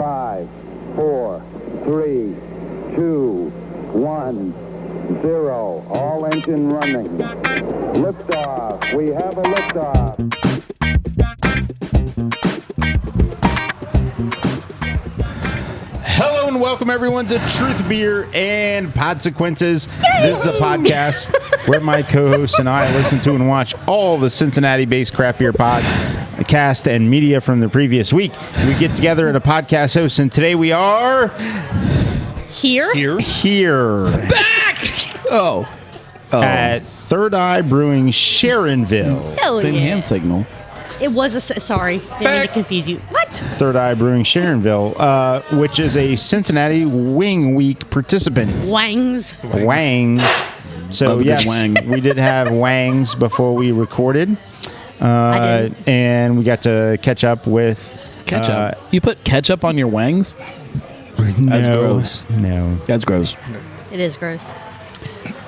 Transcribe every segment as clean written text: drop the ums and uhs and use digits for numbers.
5, 4, 3, 2, 1, 0. All engine running. Liftoff. We have a liftoff. Hello and welcome everyone to Truth, Beer, and Podsequences. This is a podcast where my co-hosts and I listen to and watch all the Cincinnati-based craft beer podcast and media from the previous week. We get together at a podcast host, and today we are... Here. Back! Oh. At Third Eye Brewing, Sharonville. Hell Same yeah. hand signal. It was sorry. Didn't mean to confuse you. What? Third Eye Brewing, Sharonville, which is a Cincinnati Wing Week participant. Wangs. Wangs. So, Love a good yes, wang. we did have wangs before we recorded. I did. And we got to catch up with... Ketchup. You put ketchup on your wangs? That's gross. No. That's gross. It is gross.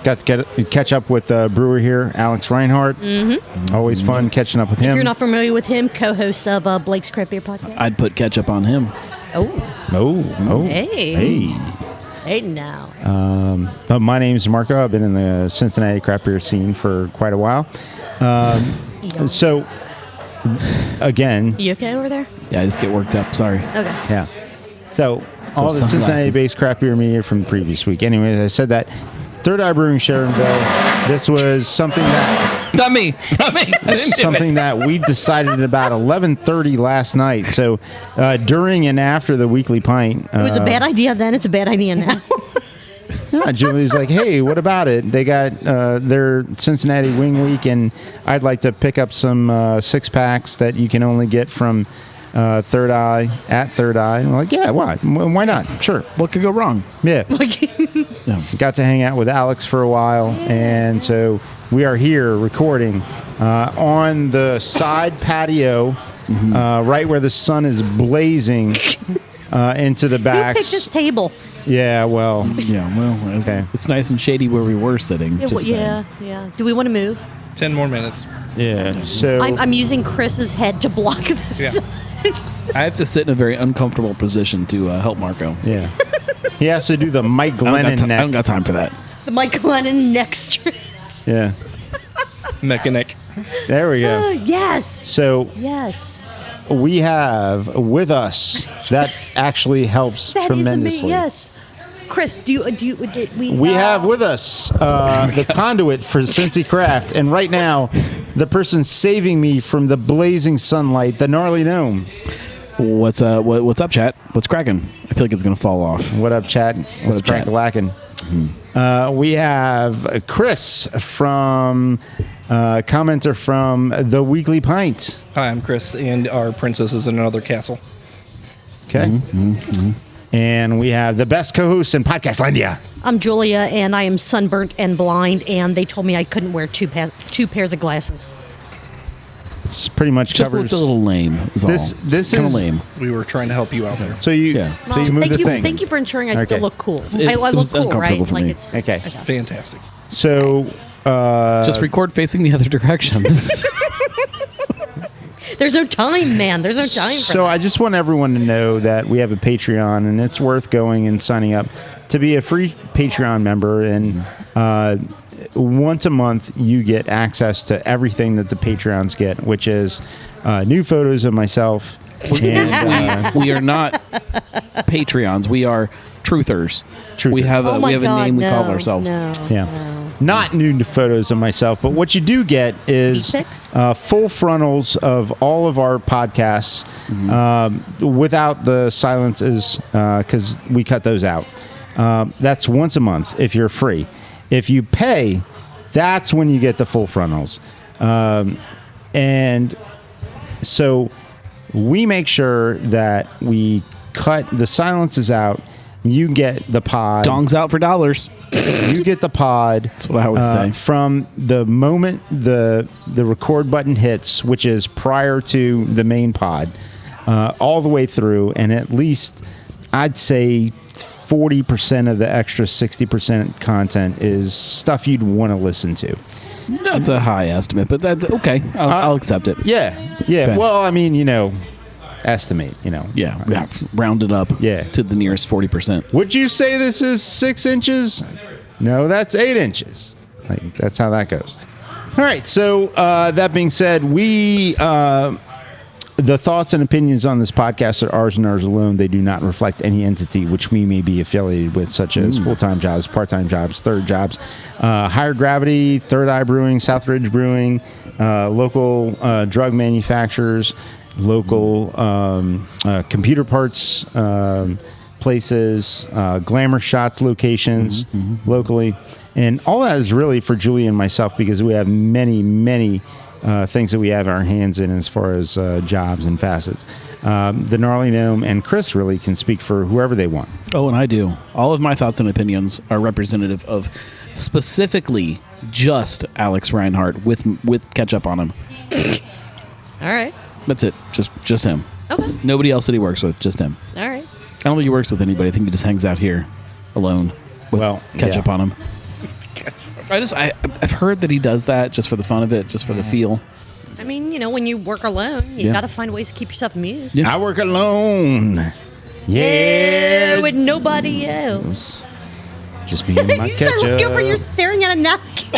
Got to catch up with brewer here, Alex Reinhardt. Mm-hmm. Always fun catching up with him. If you're not familiar with him, co-host of Blake's Craft Beer Podcast. I'd put ketchup on him. Oh. Hey. Hey now. My name's Marco. I've been in the Cincinnati craft beer scene for quite a while. So, again... You okay over there? Yeah, I just get worked up. Sorry. Okay. Yeah. So all the sunglasses. Cincinnati-based craft beer media from the previous week. Anyways, I said that. Third Eye Brewing, Sharonville. This was something that... It's not me. I didn't do something it. that we decided about 11:30 last night. So during and after the weekly pint, It was a bad idea then. It's a bad idea now. Julie's like, "Hey, what about it? They got their Cincinnati Wing Week, and I'd like to pick up some six packs that you can only get from Third Eye at Third Eye." And we're like, "Yeah, why? Why not? Sure, What could go wrong? yeah." Yeah. Got to hang out with Alex for a while, and so we are here recording on the side patio, right where the sun is blazing into the Who back. picked this table? Yeah, well, Yeah, well, Okay. it's nice and shady where we were sitting. Yeah, just saying. yeah. Do we want to move? 10 more minutes. yeah. So I'm using Chris's head to block this. Yeah. I have to sit in a very uncomfortable position to help Marco. yeah, he has to do the Mike I don't Glennon got I neck. don't got time for that. The Mike Lennon next stretch. Yeah, Mechanic. there we go. Yes. So Yes. we have with us that actually helps That is tremendously. amazing. Yes. Chris, We have with us the conduit for Cincy Craft, and right now, the person saving me from the blazing sunlight, the gnarly gnome. What's up, chat? What's cracking? I feel like it's gonna fall off. What up, Chad? What's up, Chad? crack-a-lackin'? We have Chris from commenter from the Weekly Pint. Hi, I'm Chris, and our princess is in another castle. Okay. And we have the best co-host in Podcastlandia. I'm Julia, and I am sunburnt and blind, and they told me I couldn't wear two pairs of glasses. It's pretty much Just covers. looked a little lame. Is This- all. this kind of is- lame. We were trying to help you out there. So you, Yeah. so you moved the thing. Thank you for ensuring I Okay. still look cool. It I look was cool, uncomfortable right? for me. It's Okay. Fantastic. So Just record facing the other direction. There's no time, man. There's no time for So that. I just want everyone to know that we have a Patreon, and it's worth going and signing up to be a free Patreon member. And once a month, you get access to everything that the Patreons get, which is new photos of myself. And we are not Patreons. We are truthers. Truthers. We have a Oh my we have God, a name we call no, ourselves. No. yeah, not nude photos of myself, but what you do get is Feet pics? full frontals of all of our podcasts without the silences because we cut those out. That's once a month if you're free. If you pay, that's when you get the full frontals. And so we make sure that we cut the silences out. You get the pod. Dongs out for dollars. You get the pod. That's what I always say. From the moment the record button hits, which is prior to the main pod, all the way through, and at least I'd say 40% of the extra 60% content is stuff you'd want to listen to. That's a high estimate, but that's okay. I'll accept it. Yeah. Okay. Well, I mean, estimate, Yeah, round it up Yeah. to the nearest 40%. Would you say this is 6 inches? No, that's 8 inches. That's how that goes. All right. So that being said, the thoughts and opinions on this podcast are ours and ours alone. They do not reflect any entity which we may be affiliated with, such as full-time jobs, part-time jobs, third jobs, Higher Gravity, Third Eye Brewing, Southridge Brewing, local drug manufacturers, local computer parts places, Glamour Shots locations locally. And all that is really for Julie and myself, because we have many, many things that we have our hands in as far as jobs and facets. The Gnarly Gnome and Chris really can speak for whoever they want. Oh, and I do. All of my thoughts and opinions are representative of specifically just Alex Reinhardt with ketchup on him. All right. That's it. Just him. Okay. Nobody else that he works with. Just him. All right. I don't think he works with anybody. I think he just hangs out here alone with ketchup on him. I've heard that he does that just for the fun of it, just for the feel. I mean, when you work alone, you Yeah. got to find ways to keep yourself amused. Yeah. I work alone. Yeah. With nobody else. Just me and my You start looking over, you're ketchup. staring at a napkin.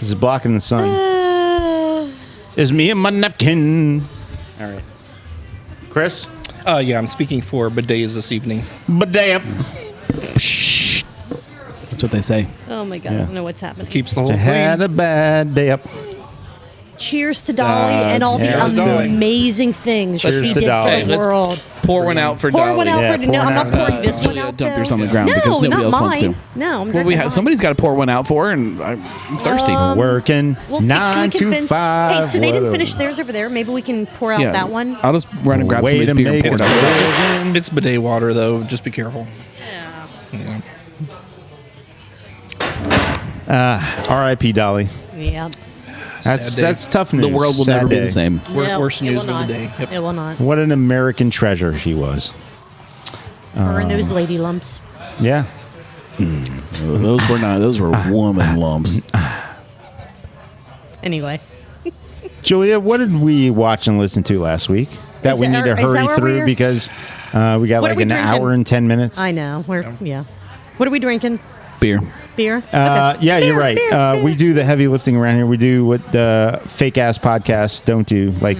This is blocking the sun. It's me and my napkin. All right. Chris? Yeah, I'm speaking for bidets this evening. But damn. That's what they say. Oh my God, I don't know what's happening. Keeps the whole I had clean. a bad day up. Cheers to Dolly and all Cheers the to Dolly. amazing things Cheers she to did Dolly. for Hey, the let's world. Pour one out for Pour Dolly. one out Yeah, for no. pour I'm one not out. pouring this one Julia, out. dump yours though. on the ground No, because nobody not else mine. wants to. No, I'm Well, drinking somebody's got to pour one out for her, and I'm thirsty. Working We'll see. Can 9 we to convince? 5. Hey, so they didn't Whatever. finish theirs over there. Maybe we can pour out Yeah, that one. I'll just run and grab Way somebody's to beer and make pour it it out. living. It's bidet water, though. Just be careful. R.I.P. Dolly. Yeah. That's day. tough news. The world will Sad never be day. the same. No, Worst it news will of the not. day. Yep. It will not. What an American treasure she was. Her and those lady lumps. Yeah. Those were not. Those were woman lumps. Anyway. Julia, what did we watch and listen to last week that Is we that- need to is that hurry where through we're- because we got What are like we an drinking? hour and 10 minutes? I know. Yeah. What are we drinking? Beer. Beer? Yeah, Beer, you're right. beer, We do the heavy lifting around here. We do what fake ass podcasts don't do. Like,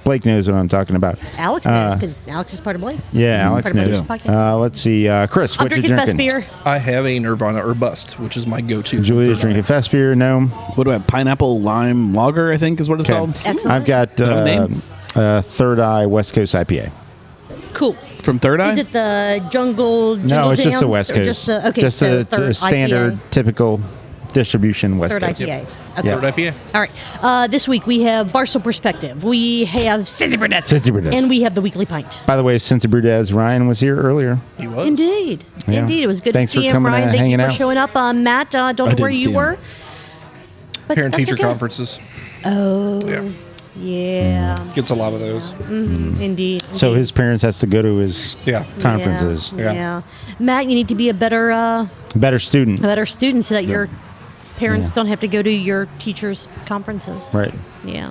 Blake knows what I'm talking about. Alex knows because Alex is part of Blake. Yeah, Alex Part of knows. Blake's podcast. Let's see. Chris, I'm what you drinking Fest drinking? beer. I have a Nirvana or Bust, which is my go-to. Julia's drinking Fest beer. Gnome. What do I have? Pineapple lime lager, I think is what it's Okay. called. Excellent. I've got have a name? Third Eye West Coast IPA. Cool. From Third Eye? Is it the Jungle No, it's just the Jams, West or Coast. Just the, okay, just so the third standard, IPA, typical distribution West third Coast. IPA. Yeah. Okay. Third IPA. All right. This week we have Barstool Perspective. We have Cincy Brew Dads. Cincy Brew Dads. And we have the Weekly Pint. By the way, Cincy Brew Dads, Ryan was here earlier. He was. Indeed. Yeah. Indeed. It was good Thanks to see for him, coming Ryan. and Thank you hanging for out. showing up. Matt, don't know didn't where see you him. were. But Parent-teacher that's okay. conferences. Oh, Yeah. yeah. Gets a lot of those. Indeed. So his parents has to go to his Yeah. conferences. Yeah. Yeah. Matt, you need to be a better Better student. student so that your parents don't have to go to your teachers' conferences. Right. Yeah.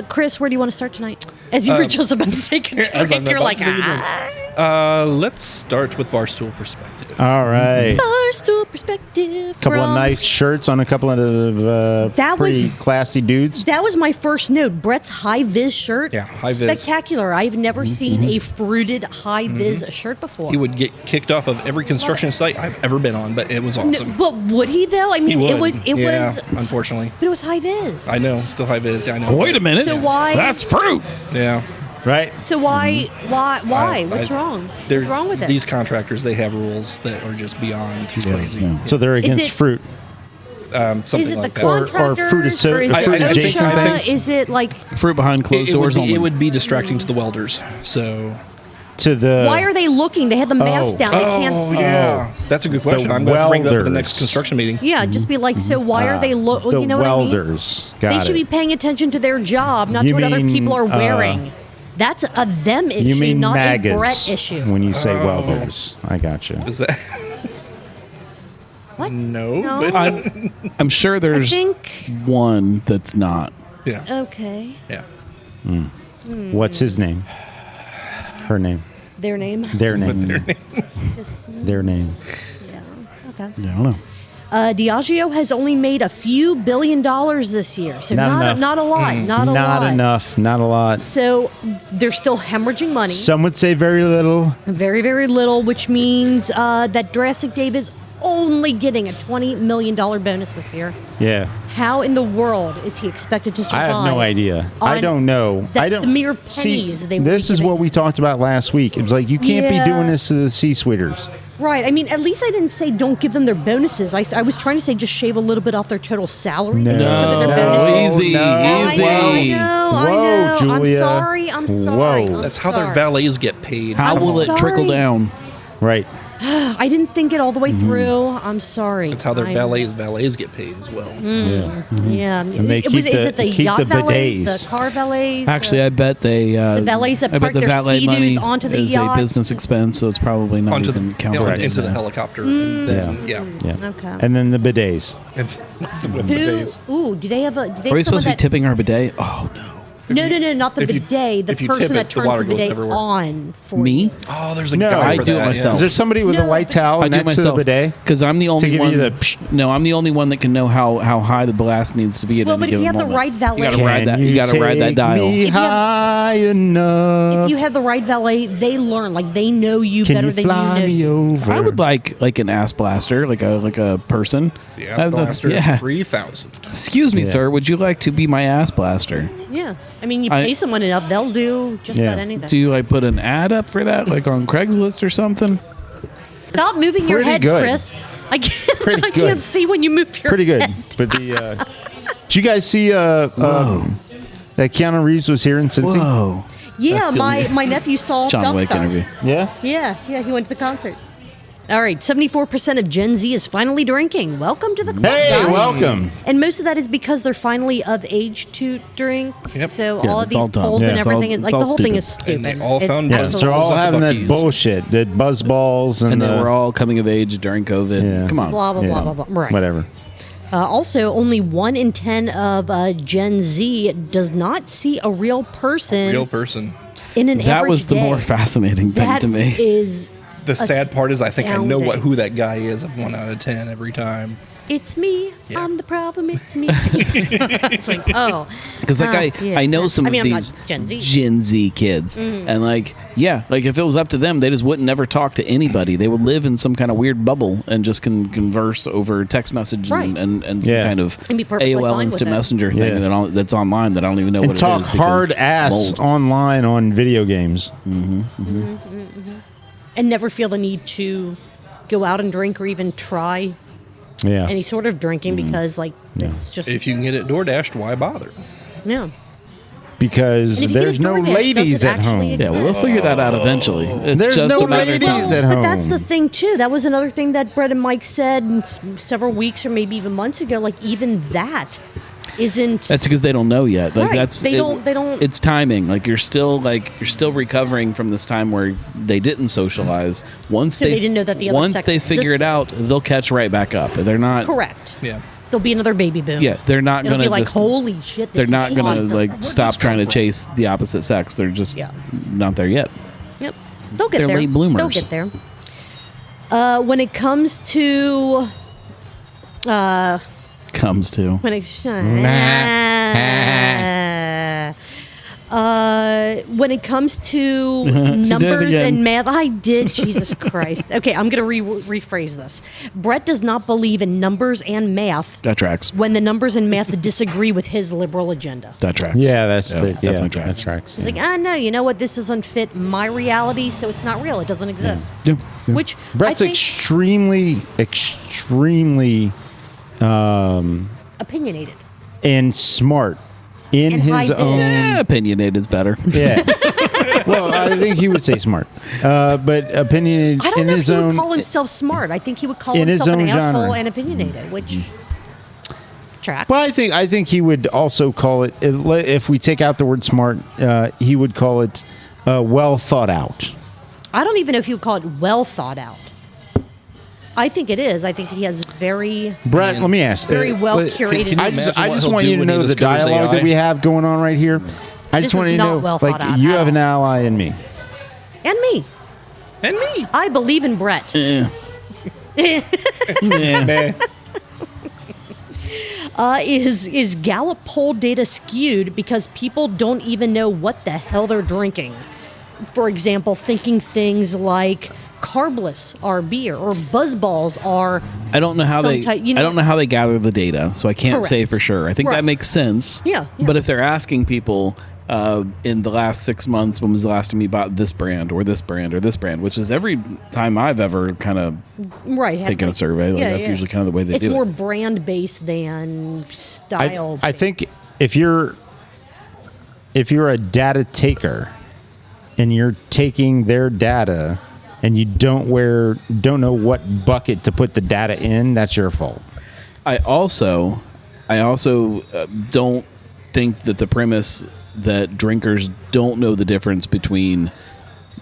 Chris, where do you want to start tonight? As you were just about to take a as drink, I'm you're about like, to take a drink. Let's start with Barstool Perspective. All right. Barstool Perspective. Couple of from- nice shirts on a couple of That pretty was- classy dudes. That was my first note. Brett's Hi-Vis shirt. Yeah, Hi-Vis. Spectacular. I've never seen a fruited Hi-Vis shirt before. He would get kicked off of every construction site I've ever been on, but it was awesome. But would he though? I He mean, would. it was, unfortunately. but it was Hi-Vis. I know, still high vis. Yeah, I know. Wait a minute. So why- That's fruit. Yeah. Right. So why? What's wrong? They're- What's wrong with it? These contractors, they have rules that are just beyond crazy. So they're Is against it- fruit. Something is it like the that. Or contractors fruit or is it fruit adjacent OSHA? things? Is it like Fruit behind closed It would doors be, only. it would be distracting to the welders. So. To the why are they looking? They had the mask down. They can't see. yeah. That's a good question. I'm going to bring that up at the next welders. construction meeting. Yeah, just be like, so why are they the you know what I mean? welders? Got They should be it. paying attention to their job, not You to what other mean, people are wearing. That's a them issue, You mean not maggots a Brett issue. when you say welders. I got you. Is that? What? No. No. I'm sure I there's think. one that's not. Yeah. Okay. Yeah. What's his name? Her name. Their name. Their name. Just- Their name. yeah. Okay. Yeah, I don't know. Diageo has only made a few $1 billion this year, so Not enough. not a lot, not a lot. Not enough. Not a lot. So they're still hemorrhaging money, Some would say very little. very, very little, which means that Drastic Dave is only getting a $20 million bonus this year. Yeah. How in the world is he expected to I survive? have no idea. I on don't know. that- I don't the mere see. pennies they would This be is what giving. we talked about last week. It was like you can't be Yeah. doing this to the C-suiters. Right. I mean, at least I didn't say don't give them their bonuses. I was trying to say just shave a little bit off their total salary. No. so that their No. bonuses. Easy, No, easy. I know. Whoa, Julia. I'm sorry. I'm sorry. Whoa. I'm That's how their sorry. valets get paid. How I'm will it trickle sorry. down? Right. I didn't think it all the way through. I'm sorry. That's how their I- valets get paid as well. Yeah. Yeah. And they Is it the keep yacht the valets, bidets. the car valets? Actually, I bet they The valets that I bet park the their valet Sea-Doos money onto the is yachts. a business expense, so it's probably not Onto even the counted. in into the that. helicopter. And then, yeah. Yeah. Okay. And then the bidets. And the Who? bidets. Ooh, do they have a? Do they Are we have someone supposed to be that? tipping our bidet? Oh no. No, not the if you- bidet. The if you person tip that it, the turns water the goes bidet everywhere. on for Me? you. Oh, there's a No, guy I for do it that, myself. Is there somebody with a No, white but- towel I do next to the myself bidet? because I'm the only give one. you the psh. No, I'm the only one that can know how high the blast needs to be at Well, any but if you given have the moment. right valet, you gotta ride that. You gotta ride that take dial. Me If you have- high enough. if you have the right valet, they learn. Like they know you Can better you than fly you me know. over? I would like an ass blaster, like a person. The That's- ass blaster yeah. 3,000. Excuse me, Yeah. sir. Would you like to be my ass blaster? Yeah, I mean, you I- pay someone enough, they'll do just Yeah. about anything. Do you like put an ad up for that, like on Craigslist or something? Stop moving your Pretty head, good. Chris. I can't. Pretty I good. can't see when you move your Pretty good. head. But the did you guys see that Keanu Reeves was here in Cincy? Whoa. Yeah, That's the my only- nephew saw John Wick Dumpstar. interview. Yeah. Yeah, he went to the concert. All right, 74% of Gen Z is finally drinking. Welcome to the club, Hey, guys. welcome. And most of that is because they're finally of age to drink. Yep. So Yeah, all of it's all these dumb. polls Yeah, and it's everything all- is it's like all the whole thing is stupid. stupid. And they all It's found Yeah, absolutely- they're all having that Buckies. bullshit, that buzz balls, and And they the, were all coming of age during COVID. Yeah. Come on. blah blah yeah, blah blah blah. Right. whatever. Also, only 1 in 10 of Gen Z does not see a real person Real person. in an That average was the day. more fascinating thing That to me. is The sad part is I think I know astounding. who that guy is of 1 out of 10 every time. It's me. Yeah. I'm the problem. It's me. It's like, oh. Because yeah. I know some I mean, of I'm not these Gen Z. kids, and like if it was up to them, they just wouldn't never talk to anybody. They would live in some kind of weird bubble and just can converse over text message Right. and some Yeah. kind of And be perfectly AOL fine with Instant it. Messenger thing Yeah. that's online that I don't even know And what talk it is. because hard ass mold. online on video games. And never feel the need to go out and drink or even try Yeah. any sort of drinking because, like, it's just, If you can get it DoorDashed, why bother? yeah. Because And if you get there's a no DoorDash, does ladies it at home. actually Yeah, well, they'll figure that out eventually. It's There's just no a matter of ladies time. at home. But that's the thing too. That was another thing that Bret and Mike said several weeks or maybe even months ago. Like even that isn't. That's because they don't know yet. Like Right. that's They don't- It's timing. Like you're still recovering from this time where they didn't socialize. Once So they didn't know that the other once sex they figure it existed. out, they'll catch right back up. They're not correct. Yeah. There'll be another baby boom. Yeah, they're not It'll gonna be like, just. holy shit! They're This not is gonna awesome. like Where'd stop this trying to come from? chase the opposite sex. They're just Yeah. not there yet. Yep. They'll get They're there. late bloomers. They'll get there. When it comes to Comes to. when it when it comes to did it numbers again. and math, I did. Jesus Christ. Okay, I'm gonna rephrase this. Brett does not believe in numbers and math That tracks. when the numbers and math disagree with his liberal agenda. That tracks. Yeah, that's definitely tracks. that tracks. He's like, no, you know what? This doesn't fit my reality, so it's not real. It doesn't exist. Yeah, yeah. Which Brett's I think extremely opinionated. and smart in And his high-vis. own. Yeah, opinionated is better. Yeah. Well, I think he would say smart, but opinionated I don't in know if his he would own. call himself smart. I think he would call in his himself an own asshole genre. and opinionated, which tracks. Well, I think he would also call it, if we take out the word smart, he would call it well thought out. I don't even know if you would call it well thought out. I think it is. I think he has very. Brett, let me ask. Very well curated. can you I imagine just what he'll want do you to when he know the discovers dialogue AI? that we have going on right here. I This just want is to not know, well like, thought out you at have an all. ally in me. And me. And me. I believe in Brett. Yeah. Is Gallup poll data skewed because people don't even know what the hell they're drinking? For example, thinking things like carbless are beer or buzzballs are. I don't know how some they. type- you I know- don't know how they gather the data, so I can't say Correct. for sure. I think Right. that makes sense. Yeah. But if they're asking people in the last 6 months, when was the last time you bought this brand or this brand or this brand, which is every time I've ever kind of Right, have taken a like- survey, like that's usually kind of the way they it's do more it. brand based than style. I think if you're a data taker and you're taking their data and you don't know what bucket to put the data in, that's your fault. I also don't think that the premise that drinkers don't know the difference between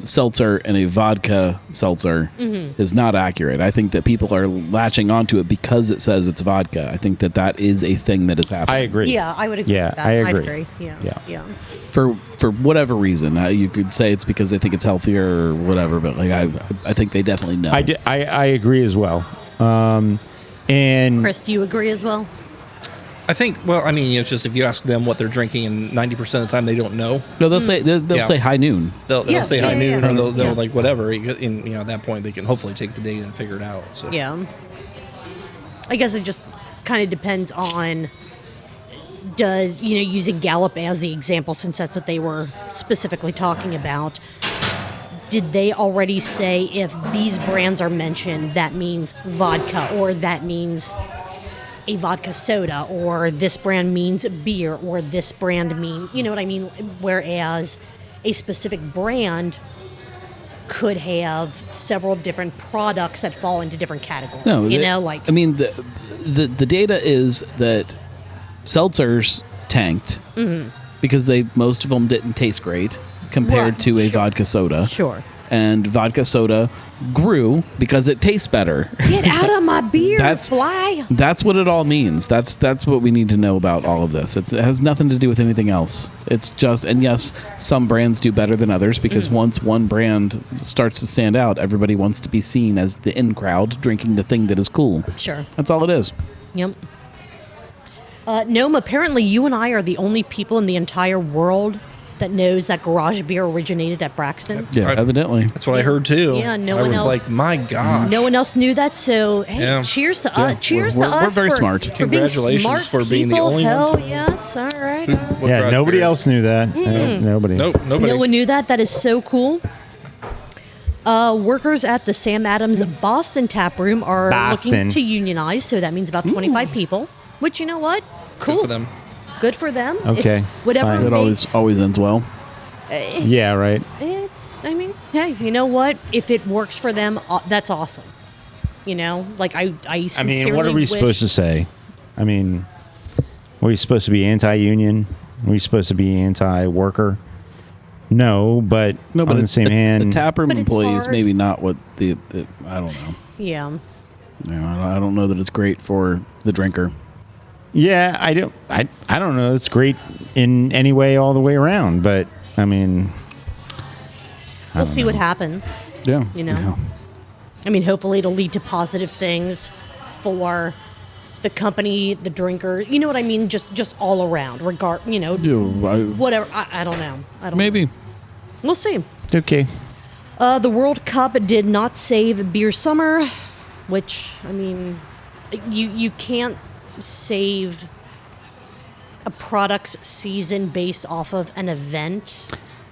seltzer and a vodka seltzer is not accurate. I think that people are latching onto it because it says it's vodka. I think that is a thing that is happening. I agree. Yeah, I would agree. Yeah, with that. I I'd agree. Yeah. For whatever reason, you could say it's because they think it's healthier or whatever, but like I think they definitely know. I agree as well. And Chris, do you agree as well? I think. Well, I mean, it's just if you ask them what they're drinking, and 90% of the time they don't know. No, they'll say they'll Yeah. say high noon. They'll Yeah, say yeah, high noon, yeah. or they'll Yeah. like whatever. And at that point, they can hopefully take the data and figure it out. So. Yeah. I guess it just kind of depends on using Gallup as the example, since that's what they were specifically talking about. Did they already say if these brands are mentioned, that means vodka, or that means a vodka soda, or this brand means beer, or this brand means, you know what I mean? Whereas a specific brand could have several different products that fall into different categories. No, like I mean the data is that seltzers tanked because most of them didn't taste great compared Right, to a sure. vodka soda. Sure. And vodka soda grew because it tastes better. Get out of my beer, That's- fly. That's what it all means. That's what we need to know about all of this. It has nothing to do with anything else. It's just, and yes, some brands do better than others because once one brand starts to stand out, everybody wants to be seen as the in crowd drinking the thing that is cool. Sure. That's all it is. Yep. Noam, apparently you and I are the only people in the entire world that knows that garage beer originated at Braxton. Yeah, evidently. That's what I Yeah. heard too. Yeah, no I one was else- like, my God. No one else knew that, so hey, Yeah. cheers to Yeah, us. Cheers we're- to we're us. very for, smart. For being Congratulations smart for being the people. only Hell ones. yes. All right. What yeah, garage nobody beer is? else knew that. Nobody. Nope, nobody. No one knew that. That is so cool. Workers at the Sam Adams Boston tap room are Boston. looking to unionize, so that means about 25 people. Which, you know what? Cool. Good for them. Good for them. Okay, Whatever fine. It makes, always ends well. Yeah, right. I mean, hey, you know what? If it works for them, that's awesome. You know, like I sincerely what are we wish- supposed to say? I mean, are we supposed to be anti-union? Are we supposed to be anti-worker? No, but No, but on the it's- same hand, the taproom But it's employees hard. maybe not what the I don't know. Yeah. You know, I don't know that it's great for the drinker. yeah, I don't know. It's great in any way, all the way around. But I mean, We'll see what happens. Yeah, You know? Yeah. I mean, hopefully it'll lead to positive things for the company, the drinker. You know what I mean? Just all around. Whatever. I don't know. I don't Maybe. know. We'll see. okay. The World Cup did not save beer summer, which, I mean, you can't save a product's season based off of an event.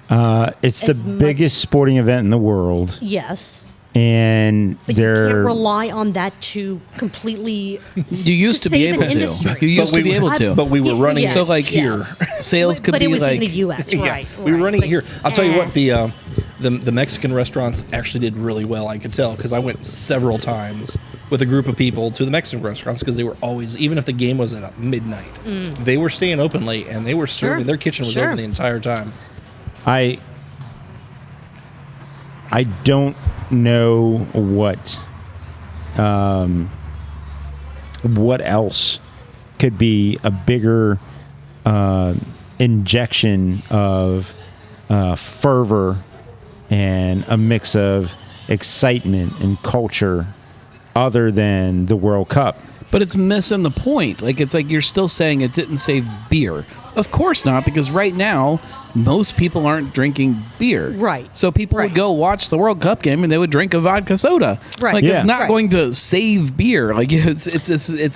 It's the As much- biggest sporting event in the world, Yes. and But you can't they're rely on that to completely You used to be save an able to. industry. You used to be able to. But we were running Yes, so like here. yes. sales could but be it was like in the U.S., Yeah, right? we were right. running But- here. I'll tell you what, the Mexican restaurants actually did really well. I could tell because I went several times with a group of people to the Mexican restaurants because they were always, even if the game was at midnight, they were staying open late and they were serving. Sure, Their kitchen was sure. open the entire time. I don't know what else could be a bigger injection of fervor and a mix of excitement and culture other than the World Cup. But it's missing the point. Like, it's like you're still saying it didn't save beer. Of course not, because right now, most people aren't drinking beer. Right. So people would go watch the World Cup game and they would drink a vodka soda. Right. Like, Yeah. it's not Right. going to save beer. Like, it's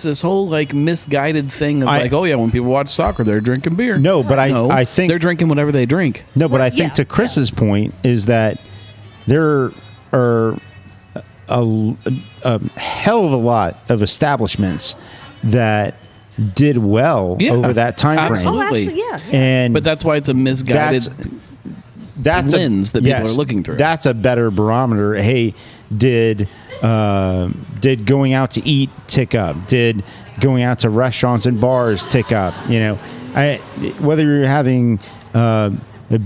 this whole, like, misguided thing of, like, oh, yeah, when people watch soccer, they're drinking beer. No, but I think they're drinking whatever they drink. No, but Well, I think yeah, to Chris's point is that there are a hell of a lot of establishments that did well Yeah, over that time frame. absolutely. Oh, absolutely, yeah. And But that's why it's a misguided that's lens that people are looking through. That's a better barometer. Hey, did going out to eat tick up? Did going out to restaurants and bars tick up? You know, whether you're having a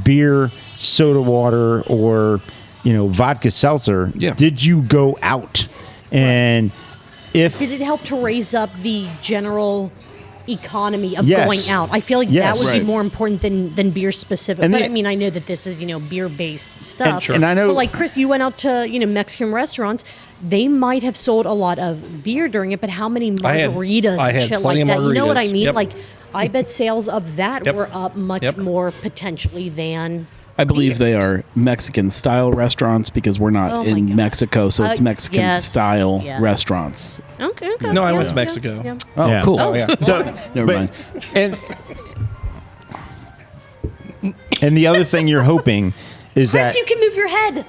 beer, soda water, or vodka seltzer. Yeah. Did you go out? And if Did it help to raise up the general economy of Yes. going out? I feel like Yes. that would Right. be more important than beer specific. And But the- I mean, I know that this is beer based stuff. And I know- But like Chris, you went out to Mexican restaurants. They might have sold a lot of beer during it, but how many margaritas I and had shit plenty like of that? You know what I margaritas. mean? Yep. Like, I bet sales of that Yep. were up much Yep. more potentially than. I believe they are Mexican style restaurants because we're not Oh my in God. Mexico, so it's Mexican yes, style yes. restaurants. Okay. No, I yeah, went to yeah, Mexico. yeah. Oh, Yeah. cool. Oh, yeah. So, Never but- mind. And the other thing you're hoping is Chris, that you can move your head.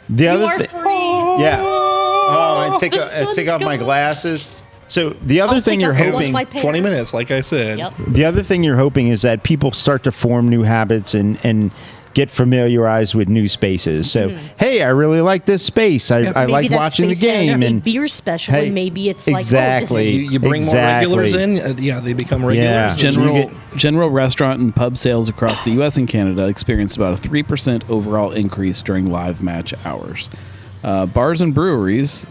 the You other are thing. free. Yeah. Oh, and take The sun take is off my going- glasses. So the other I'll thing take you're off all of hoping my pants. 20 minutes, like I said. Yep. the other thing you're hoping is that people start to form new habits and get familiarized with new spaces. So, hey, I really like this space. I Maybe like that watching the space has game. a And beer special, Hey, and maybe it's like exactly. You bring more regulars in, they become regulars. Yeah. General restaurant and pub sales across the U.S. and Canada experienced about a 3% overall increase during live match hours. Bars and breweries,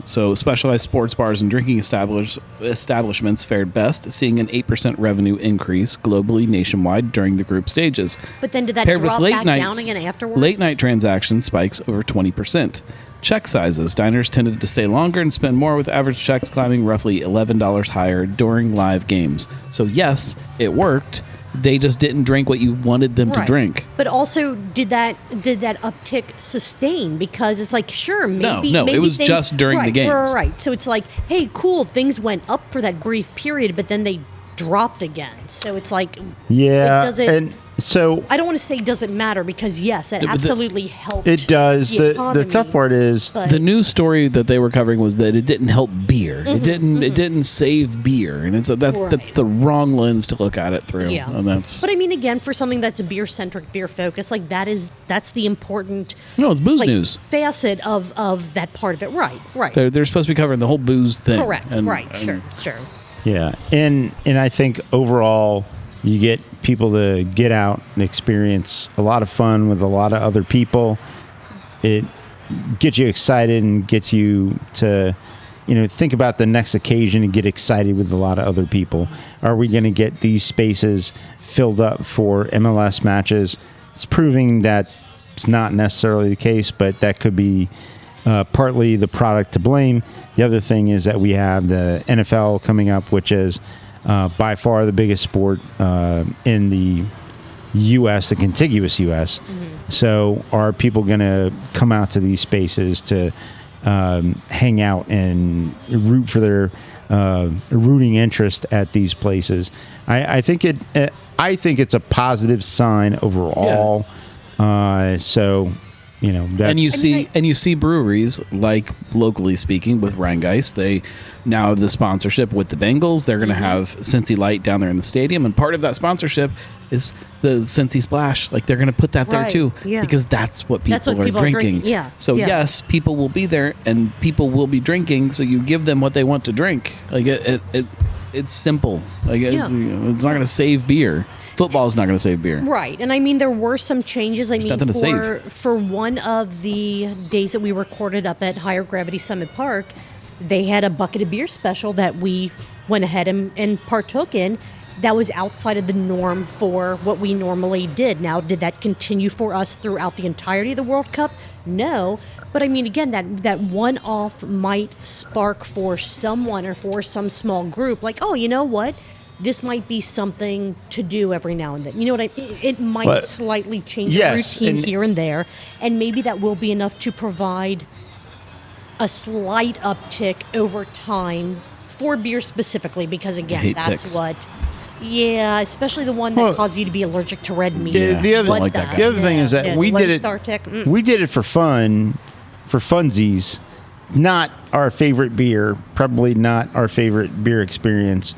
so specialized sports bars and drinking establishments fared best, seeing an 8% revenue increase globally nationwide during the group stages. But then did that Paired with drop late back nights, down again afterwards? late night transaction spikes over 20%. Check sizes. Diners tended to stay longer and spend more, with average checks climbing roughly $11 higher during live games. So yes, it worked. They just didn't drink what you wanted them to Right. drink. But also, did that uptick sustain? Because it's like, sure, maybe no, it maybe was things, just during the right, games. Right. So it's like, hey, cool, things went up for that brief period, but then they dropped again. So it's like, yeah, it doesn't. and so I don't want to say doesn't matter, because yes, it but absolutely helped. it does. The economy, tough part is but- The news story that they were covering was that it didn't help beer. It Mm-hmm, didn't save beer, and that's Right. the wrong lens to look at it through. Yeah. And that's But I mean, again, for something that's a beer centric, beer focused, like that's the important no, it's booze like news. facet of that part of it. Right. They're supposed to be covering the whole booze thing. Correct. And- right. and Sure. yeah, and I think overall you get people to get out and experience a lot of fun with a lot of other people. It gets you excited and gets you to think about the next occasion and get excited with a lot of other people. Are we going to get these spaces filled up for MLS matches? It's proving that it's not necessarily the case, but that could be partly the product to blame. The other thing is that we have the NFL coming up, which is by far the biggest sport in the U.S., the contiguous U.S. So are people going to come out to these spaces to hang out and root for their rooting interest at these places? I think it's a positive sign overall. So that's, and you see breweries, like locally speaking with Rheingeiss, they now have the sponsorship with the Bengals. They're going to have Cincy Light down there in the stadium, and part of that sponsorship is the Cincy Splash. Like, they're going to put that there Right, yeah. yeah. because that's what people, That's what are, people are drinking. drinking, yeah, So yeah. yes, people will be there and people will be drinking. So you give them what they want to drink. Like it's simple. Like Yeah. it's not going to save beer. Football's not going to save beer. Right. And I mean, there were some changes. I mean, nothing to save. for one of the days that we recorded up at Higher Gravity Summit Park, they had a bucket of beer special that we went ahead and partook in. that was outside of the norm for what we normally did. Now, did that continue for us throughout the entirety of the World Cup? No. But I mean, again, that one-off might spark for someone or for some small group, like, oh, you know what? This might be something to do every now and then. You know what it might slightly change the routine here and there, and maybe that will be enough to provide a slight uptick over time for beer specifically, because again, that's ticks. what. Yeah, especially the one that caused you to be allergic to red meat. The other, like that guy. the other thing is that we did it. Star tick. We did it for fun, for funsies. Not our favorite beer. Probably not our favorite beer experience.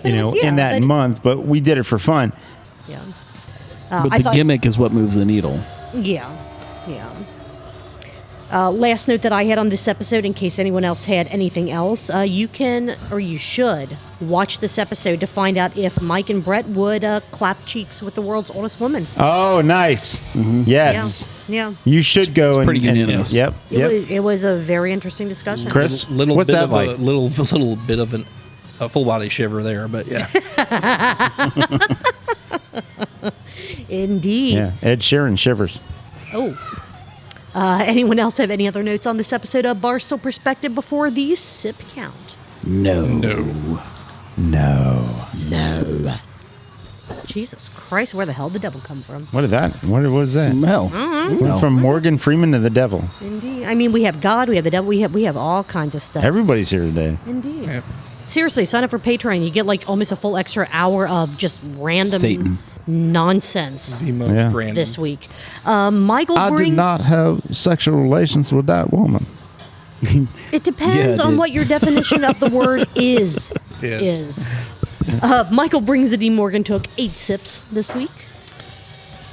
In that month, but we did it for fun. Yeah. But the gimmick is what moves the needle. Yeah. Last note that I had on this episode, in case anyone else had anything else, you can, or you should, watch this episode to find out if Mike and Bret would clap cheeks with the world's oldest woman. Oh, nice. Yes. Yeah. You should go. Pretty unanimous. Yep. It was a very interesting discussion. Chris, Little what's bit that of like? a little bit of a full body shiver there, but yeah. Indeed. Yeah. Ed Sheeran shivers. Oh. Anyone else have any other notes on this episode of Barstool Perspective before the sip count? No. Jesus Christ, where the hell did the devil come from? What was that? Hell. Went from Morgan Freeman to the devil. Indeed. I mean, we have God, we have the devil, we have all kinds of stuff. Everybody's here today. Indeed. Yeah. Seriously, sign up for Patreon. You get like almost a full extra hour of just random Satan. nonsense The most random. this week. Michael I brings... did not have sexual relations with that woman. It depends Yeah, on dude. what your definition of the word is. Michael brings a D. Morgan took 8 sips this week,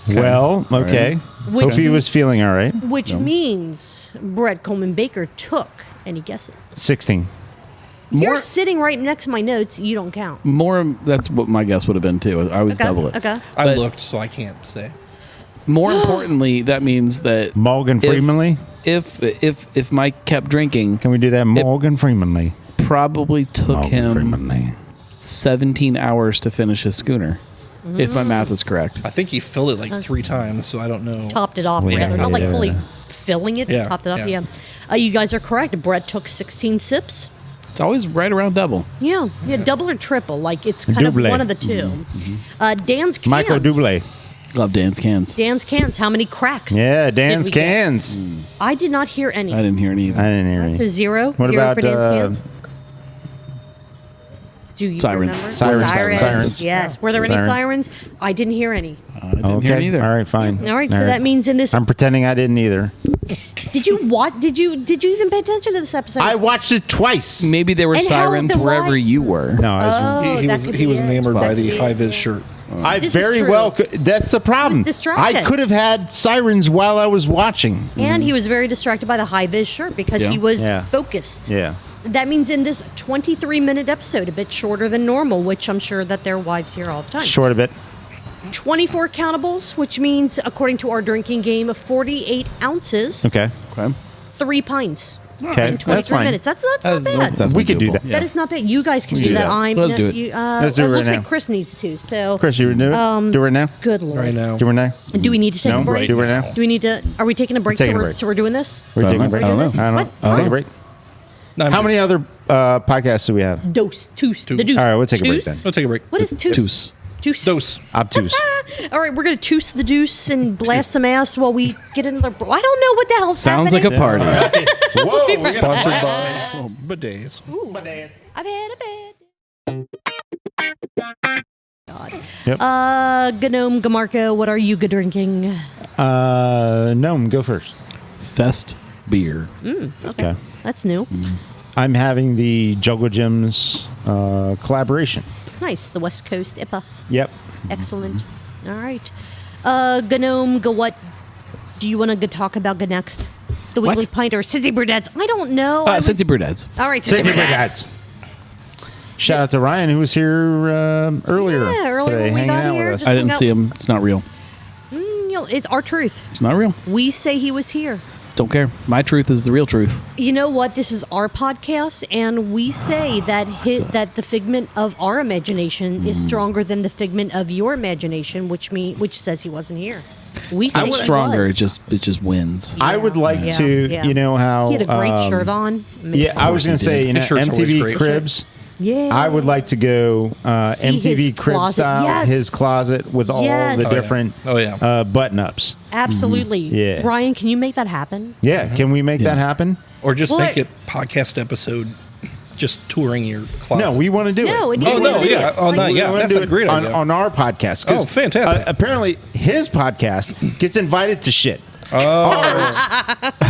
Well, okay. Which Hope he was feeling all right. which means Brett Coleman Baker took, any guesses? 16. You're sitting right next to my notes. You don't count. That's what my guess would have been too. I always double it. Okay. I But- looked, so I can't say. More importantly, that means that Morgan Freemanly? if Mike kept drinking, Can we do that? Morgan Freemanly. probably took Morgan him Freemanly. 17 hours to finish his schooner, if my math is correct. I think he filled it like 3 times, so I don't know. Topped it off, Yeah, rather. Not like yeah. fully filling it. Yeah, Topped it up, yeah. You guys are correct. Brett took 16 sips. It's always right around double. Yeah, double or triple. Like, it's kind Double. of one of the two. Dan's cans. Michael Dublé. Love Dan's cans. Dan's cans. How many cracks? Yeah, did Dan's we get? cans. I did not hear any. I didn't hear any either. I didn't hear any. So 0. What 0 about for Dan's cans. Do you Sirens. remember? Sirens. Yes. Were there any Sirens. sirens? I didn't hear any. I didn't hear Okay. either. All right, fine. All right. So that means in this. I'm pretending I didn't either. Did you what? Did you even pay attention to this episode? I watched it twice. Maybe there were And how- sirens then why- wherever you were. No, I was, Oh, He that was could he be was it. enamored by the That's Hi-Vis shirt. I This is very true. well could. That's the problem. He was distracted. I could have had sirens while I was watching. And he was very distracted by the Hi-Vis shirt because Yeah. he was Yeah. focused. Yeah. That means in this 23-minute episode, a bit shorter than normal, which I'm sure that their wives hear all the time. Short a bit. 24 countables, which means, according to our drinking game, 48 ounces, Okay. Okay. 3 pints Okay. in 23 That's fine. minutes. That's not bad. That's We could do doable. that. Yeah. That is not bad. You guys can do do that. that. Let's do it. Let's do it it right looks now. like Chris needs to. So, Chris, you do it? Do it right now? good lord. Right now. Do it right now? Do we need to take No? a break? Do it right now? Do we need to? Are we taking a break? taking so a we're, break. So we're doing this. We're taking a I break. don't know. I don't know. What? Take a break. No, I'm How good. many other podcasts do we have? Dose. Toos. The Toos. deuce. All right, we'll take a break Toos? then. We'll take a break. What is toos? Toos. Toos. Dose. Obtuse. All right, we're going to toos the deuce and blast some ass while we get into the... I don't know what the hell's Sounds like happening. a party. Whoa. Sponsored by Bidets. I've had a bad... God. Yep. Gnome Gamarco, what are you drinking? Gnome, go first. Fest beer. Okay. That's new. I'm having the Juggle Gems collaboration. Nice. The West Coast IPA. Yep. Excellent. All right. Gnome, what do you want to talk about next? The Weekly Pint or Cincy Brew Dads? I don't know. Cincy Brew Dads. All right, Cincy Brew Dads. Shout out to Ryan, who was here earlier. Yeah, earlier today, when we hanging got out here, with us. just- I didn't see him. It's not real. You know, it's our truth. It's not real. We say he was here. Don't care. My truth is the real truth. You know what? This is our podcast, and we say that that the figment of our imagination is stronger than the figment of your imagination, which says he wasn't here. We say I'm he stronger. was. It just wins. I would like Yeah. to, Yeah. you know how He had a great shirt on. Yeah, I was going to say, you know, His shirt's always MTV great. Cribs. Yeah. I would like to go See MTV his Crib closet. style, Yes. his closet with all Yes. the Oh, yeah. different Oh, yeah. button ups. Absolutely. Yeah. Ryan, can you make that happen? Yeah, can we make that happen? Or just Well, make it podcast episode, just touring your closet. No, we want to do No, it. it needs Oh, to no, be yeah. like- Oh, no, We yeah. wanna That's do a it great on, idea. on our podcast. 'Cause, Oh, fantastic. apparently, his podcast gets invited to shit. Oh. Ours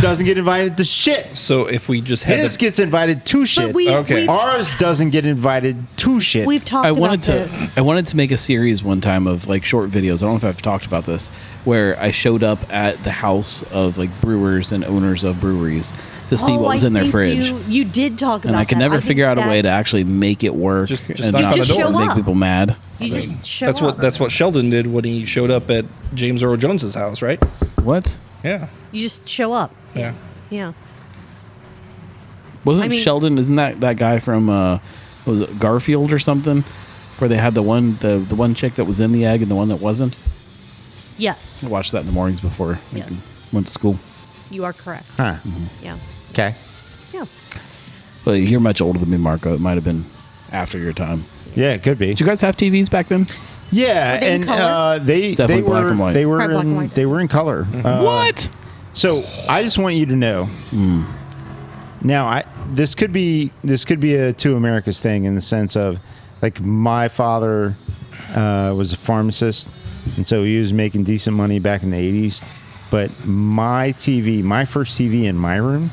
doesn't get invited to shit. So if we just had His to, gets invited to shit. Okay. Ours doesn't get invited to shit. We've talked I about wanted this. to make a series one time of like short videos. I don't know if I've talked about this, where I showed up at the house of like brewers and owners of breweries to see what was I in their think fridge. You did talk about And that. I could never think figure out a way to that's- actually make it work Just and knock not on the door. make Show up. people mad. You just show that's up. what Sheldon did when he showed up at James Earl Jones's house, right? What? Yeah. You just show up. Yeah. Yeah. Wasn't I mean- Sheldon? Isn't that guy from was it Garfield or something? Where they had the one chick that was in the egg and the one that wasn't. Yes. I watched that in the mornings before I Yes. went to school. You are correct. Huh. Yeah. Okay. Yeah. But you're much older than me, Marco. It might have been after your time. Yeah, it could be. Did you guys have TVs back then? Yeah, Were they in and color? they Definitely were black and white. they were Probably black and in, white. they were in color. What? So I just want you to know. Now, this could be a two Americas thing in the sense of, like, my father was a pharmacist, and so he was making decent money back in the '80s. But my first TV in my room,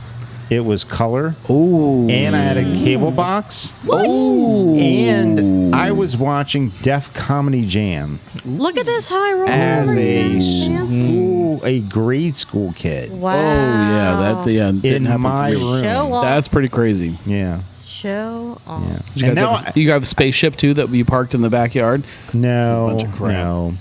it was color, Oh. and I had a cable box, Oh. and I was watching Def Comedy Jam Look at this high roller. as Yes. a grade school kid. Wow. Oh yeah, that didn't In happen my for me. room. Show off. That's pretty crazy. Yeah. Show off. Yeah. Did you And guys now have, you have a spaceship too that you parked in the backyard? no, bunch of crap. no.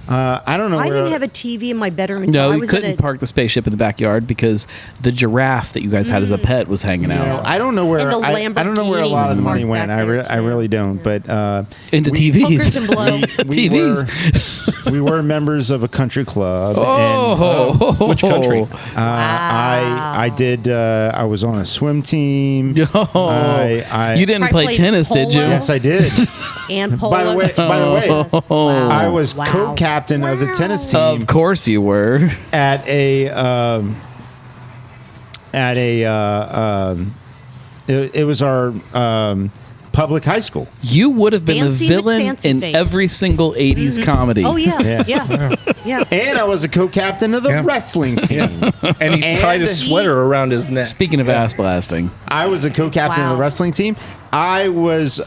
I don't know. I where, didn't have a TV in my bedroom until No, I you was couldn't at a, park the spaceship in the backyard because the giraffe that you guys had as a pet was hanging No, out. I don't know where. And the I don't know where a lot of the Lamborghini money was went. parked back I there, really too. don't. But Into we- TVs. Hookers and blow. we TVs. we were members of a country club. Oh, Which country? And, I did. I was on a swim team. Oh, I you didn't Probably play played tennis, did you? polo. Yes, I did. and polo. By the way, Wow. I was Wow. co-captain of the tennis team. Of course you were. At a it was our public high school. You would have been Fancy the villain McFancy in face. every single 80s comedy. Oh yeah, Yeah. yeah, yeah. And I was a co-captain of the Yeah. wrestling team. And he tied a And- sweater around his neck. Speaking of ass blasting, I was a co-captain of Wow. the wrestling team. I was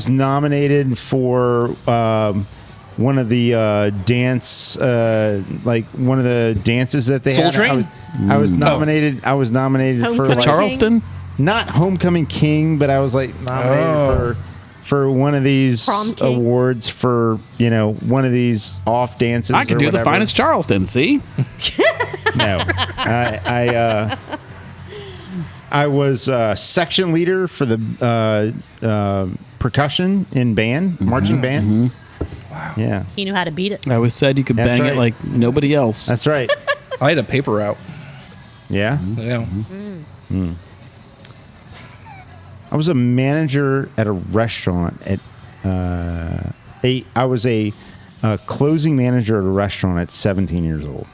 nominated for one of the dance like one of the dances that they Soul had. Train? I was nominated. I was nominated for Homecoming like, Charleston? not Homecoming King, but I was like nominated for one of these Prom King? awards for one of these off dances. I can or do the whatever. finest Charleston, see? No, I was section leader for the percussion in band, marching band. Wow. Yeah, He knew how to beat it. I always said you could That's bang right. it like nobody else. that's right. I had a paper route. Yeah, Yeah. I was a manager at a restaurant at I was a closing manager at a restaurant at 17 years old.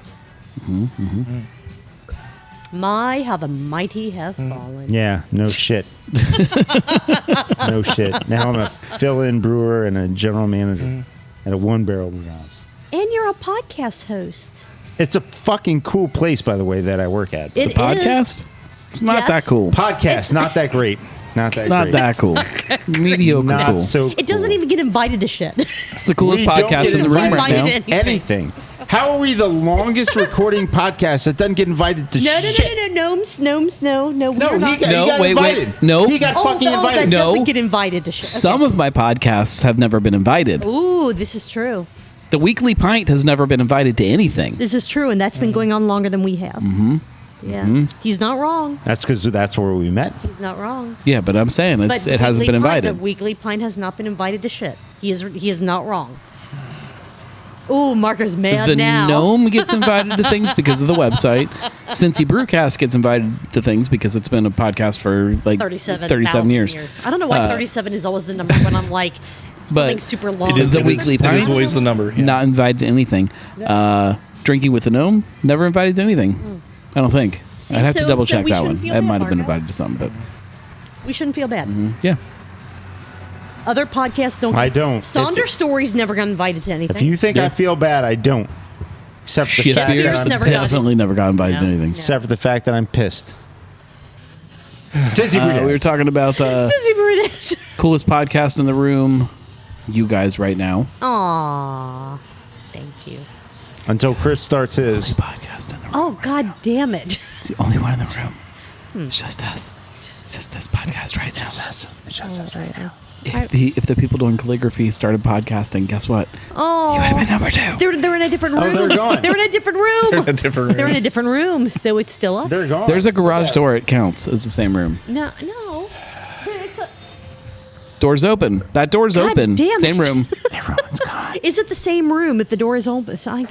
My, how the mighty have fallen. Yeah, no shit. No shit. Now I'm a fill-in brewer and a general manager at a one-barrel brew house. And you're a podcast host. It's a fucking cool place, by the way, that I work at. It The podcast? is. It's not Yes. that cool. Podcast, not that great. Not that Not great. that cool. Mediocre Not cool. so It doesn't cool. even get invited to shit. It's the coolest We don't podcast get in the room right invited now. Invited in. anything. How are we the longest recording podcast that doesn't get invited to No, shit? Gnomes, no. No, we're he not. got, No, he got wait, invited. no. He got fucking that invited. No. doesn't get invited to shit. Some of my podcasts have never been invited. Ooh, this is true. The Weekly Pint has never been invited to anything. This is true, and that's been going on longer than we have. Yeah. He's not wrong. That's because that's where we met. He's not wrong. Yeah, but I'm saying it hasn't been invited. The Weekly Pint has not been invited to shit. He is not wrong. Ooh, Marco's mad The now. gnome gets invited to things because of the website. Cincy Brewcast gets invited to things because it's been a podcast for like 37 years. I don't know why 37 is always the number when I'm like something But super long. It is The it Weekly is- It is Pint? always the number. Yeah. Not invited to anything. Drinking with the gnome, never invited to anything. I don't think. See, I'd have to so- double so check we that shouldn't one. feel I bad, might have been Marco. invited to something, but We shouldn't feel bad. yeah. Other podcasts don't. I don't. Saunders Stories never got invited to anything. If you think I feel bad, I don't. Except for the Shit fact beers that beers I'm, never got definitely never got invited to No. anything. except for the fact that I'm pissed. Cincy Brew We were Dads. talking about Cincy Brew Dads. coolest podcast in the room. You guys right now. Aw, thank you. Until Chris starts his. Podcast in the room. Oh, God damn it. It's the only one in the room. It's just us. It's just this podcast right now. If the people doing calligraphy started podcasting, guess what? Oh, You would have been number 2. they're in a different room. they're gone. They're in a different room. Different. They're in a different room, so it's still us. They're gone. There's a garage door. It counts. It's the same room. No. It's Door's open. That door's God open. damn Same it. room. is it the same room if the door is open? So well, if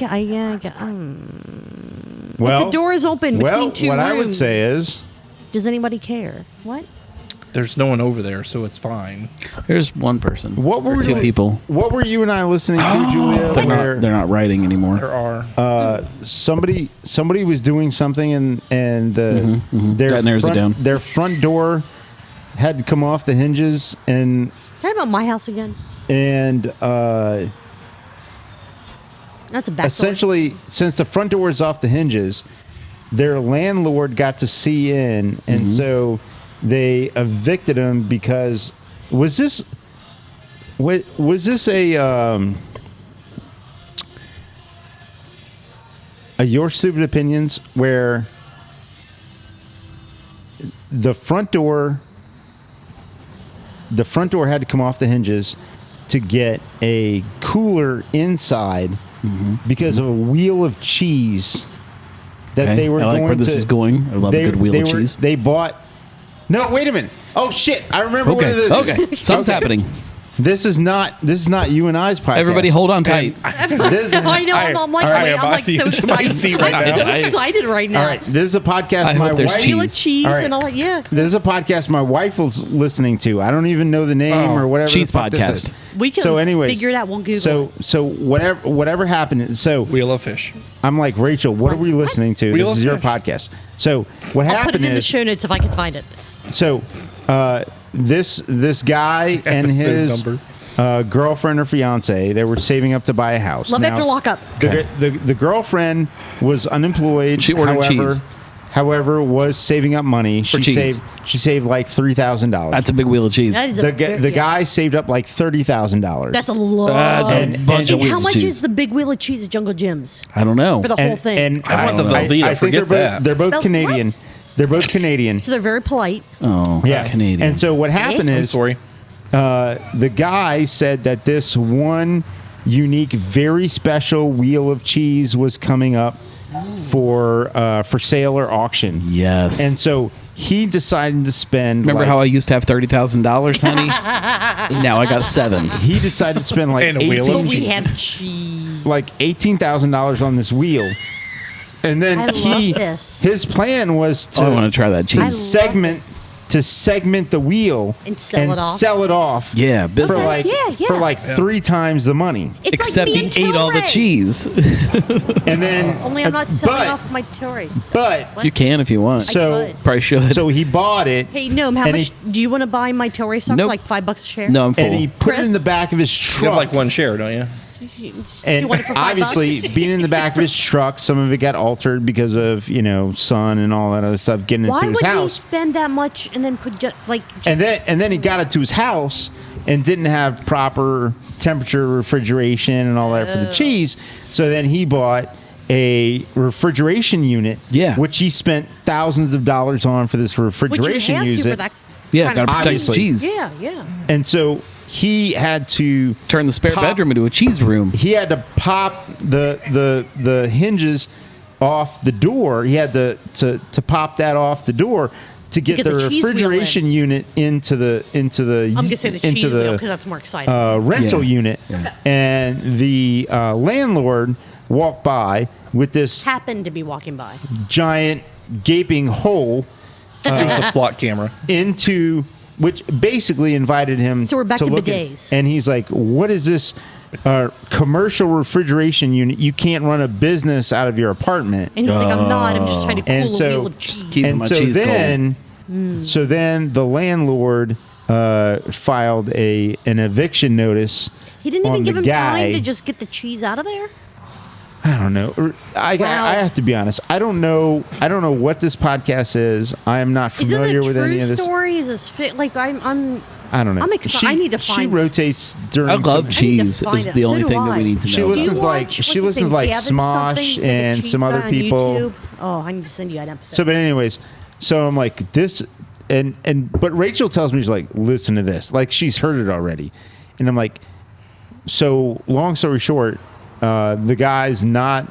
the door is open between two what rooms. I would say is, Does anybody care? What? There's no one over there, so it's fine. There's one person. what were or two you- people. What were you and I listening to, Julia? They're not writing anymore. There are. Somebody was doing something and their That narrows it down. their front door had to come off the hinges Talking about my house again. and That's a back door. essentially, since the front door is off the hinges, their landlord got to see in, and so they evicted him because was this a Your Stupid Opinions where the front door had to come off the hinges to get a cooler inside because of a wheel of cheese that Okay, they were I like going where this to, is going. I love a good wheel of cheese. They bought. No, wait a minute. Oh shit! I remember what it is. Okay. Something's happening. This is not you and I's podcast. Everybody, hold on tight. This is, I know. I'm like, all right, wait, I'm I'm like on the so edge of my excited. seat right I'm so now. excited right now. all right. This is a podcast. I my hope there's wife. Wheel of cheese. cheese All right. and all that. Yeah. This is a podcast my wife was listening to. I don't even know the name or whatever. Cheese the fuck this podcast. is. We can So anyways, figure it out. We'll Google it. So whatever happened. So Wheel of Fish. I'm like, Rachel, what are we listening to? Wheel This of is your Fish. podcast. So what I'll put happened it in the is show notes if I can find it. so this guy and Episode his number. girlfriend or fiance, they were saving up to buy a house. Love Now, after lockup. The girlfriend was unemployed. She ordered cheese. However, was saving up money. She cheese. saved like $3,000. That's a big wheel of cheese. That is a the guy saved up like $30,000. That's a lot. That's a bunch of And wheels how of much cheese. is the big wheel of cheese at Jungle Jim's I don't know. for the whole thing? And I want the don't know. Velveeta. I think Forget that. they're both Vel- Canadian. what? They're both Canadian. so they're very polite. Oh, Yeah, Canadian. And so what happened I'm is, sorry. the guy said that this one unique, very special wheel of cheese was coming up for sale or auction. yes. And so he decided to spend. Remember like, how I used to have $30,000, honey? Now I got 7. he decided to spend like And a wheel of But we cheese. have cheese. like $18,000 on this wheel, and then I love this. his plan was to I want to try that I cheese. love segment the wheel And sell it off. sell it off. Yeah, For business. like Yeah. for like 3 times the money, It's Except like he me and ate all the Tilray. cheese. and then Only I'm not selling but, off my Tories. But You can if you want. so could. Probably should. so he bought it. Hey, Gnome, how and much do you want to buy my Tory stock? Nope. Like $5 a share? no, I'm full. And he put it in Chris? the back of his You truck. have like one share, don't you? And you want it for $5? obviously, being in the back of his truck, some of it got altered because of sun and all that other stuff getting Why into his would he house. spend that much and then put just And then he got it to his house and didn't have proper temperature refrigeration and all that for the cheese. So then he bought a refrigeration unit, Yeah. which he spent thousands of dollars on for this which you refrigeration have to unit. for that yeah, kind got of to protect the Obviously. cheese. Yeah. And so he had to Turn the spare Pop- bedroom into a cheese room. pop the hinges off the door. He had to pop that off the door to get the the cheese wheel refrigeration unit into the I'm gonna say the cheese wheel because that's more exciting. rental Yeah. unit. Yeah. And the landlord walked by with this Happened to be walking by. giant gaping hole It was a flock camera. into which basically invited him So we're back to look bidets. and he's like, what is this commercial refrigeration unit? You can't run a business out of your apartment. And he's like, I'm not. I'm just trying to cool And a so- wheel of cheese. keep- And my so cheese then so then the landlord filed an eviction notice. He didn't on even give the him guy. time to just get the cheese out of there. I don't know. I have to be honest. I don't know what this podcast is. I am not Is familiar this a with any true of this. story? Is this fit? Like I'm I don't know. I'm excited. I need to find She this. rotates during. I love some- cheese. find Is it. the So only do thing that we I. need to She know. listens Do you like watch- she what's his listens name, like Gavin something? Smosh He's like a and cheese some guy other on people. YouTube. Oh, I need to send you that episode. So, but anyways, so I'm like this, but Rachel tells me, she's like, listen to this, like she's heard it already, and I'm like, so long story short, the guy's not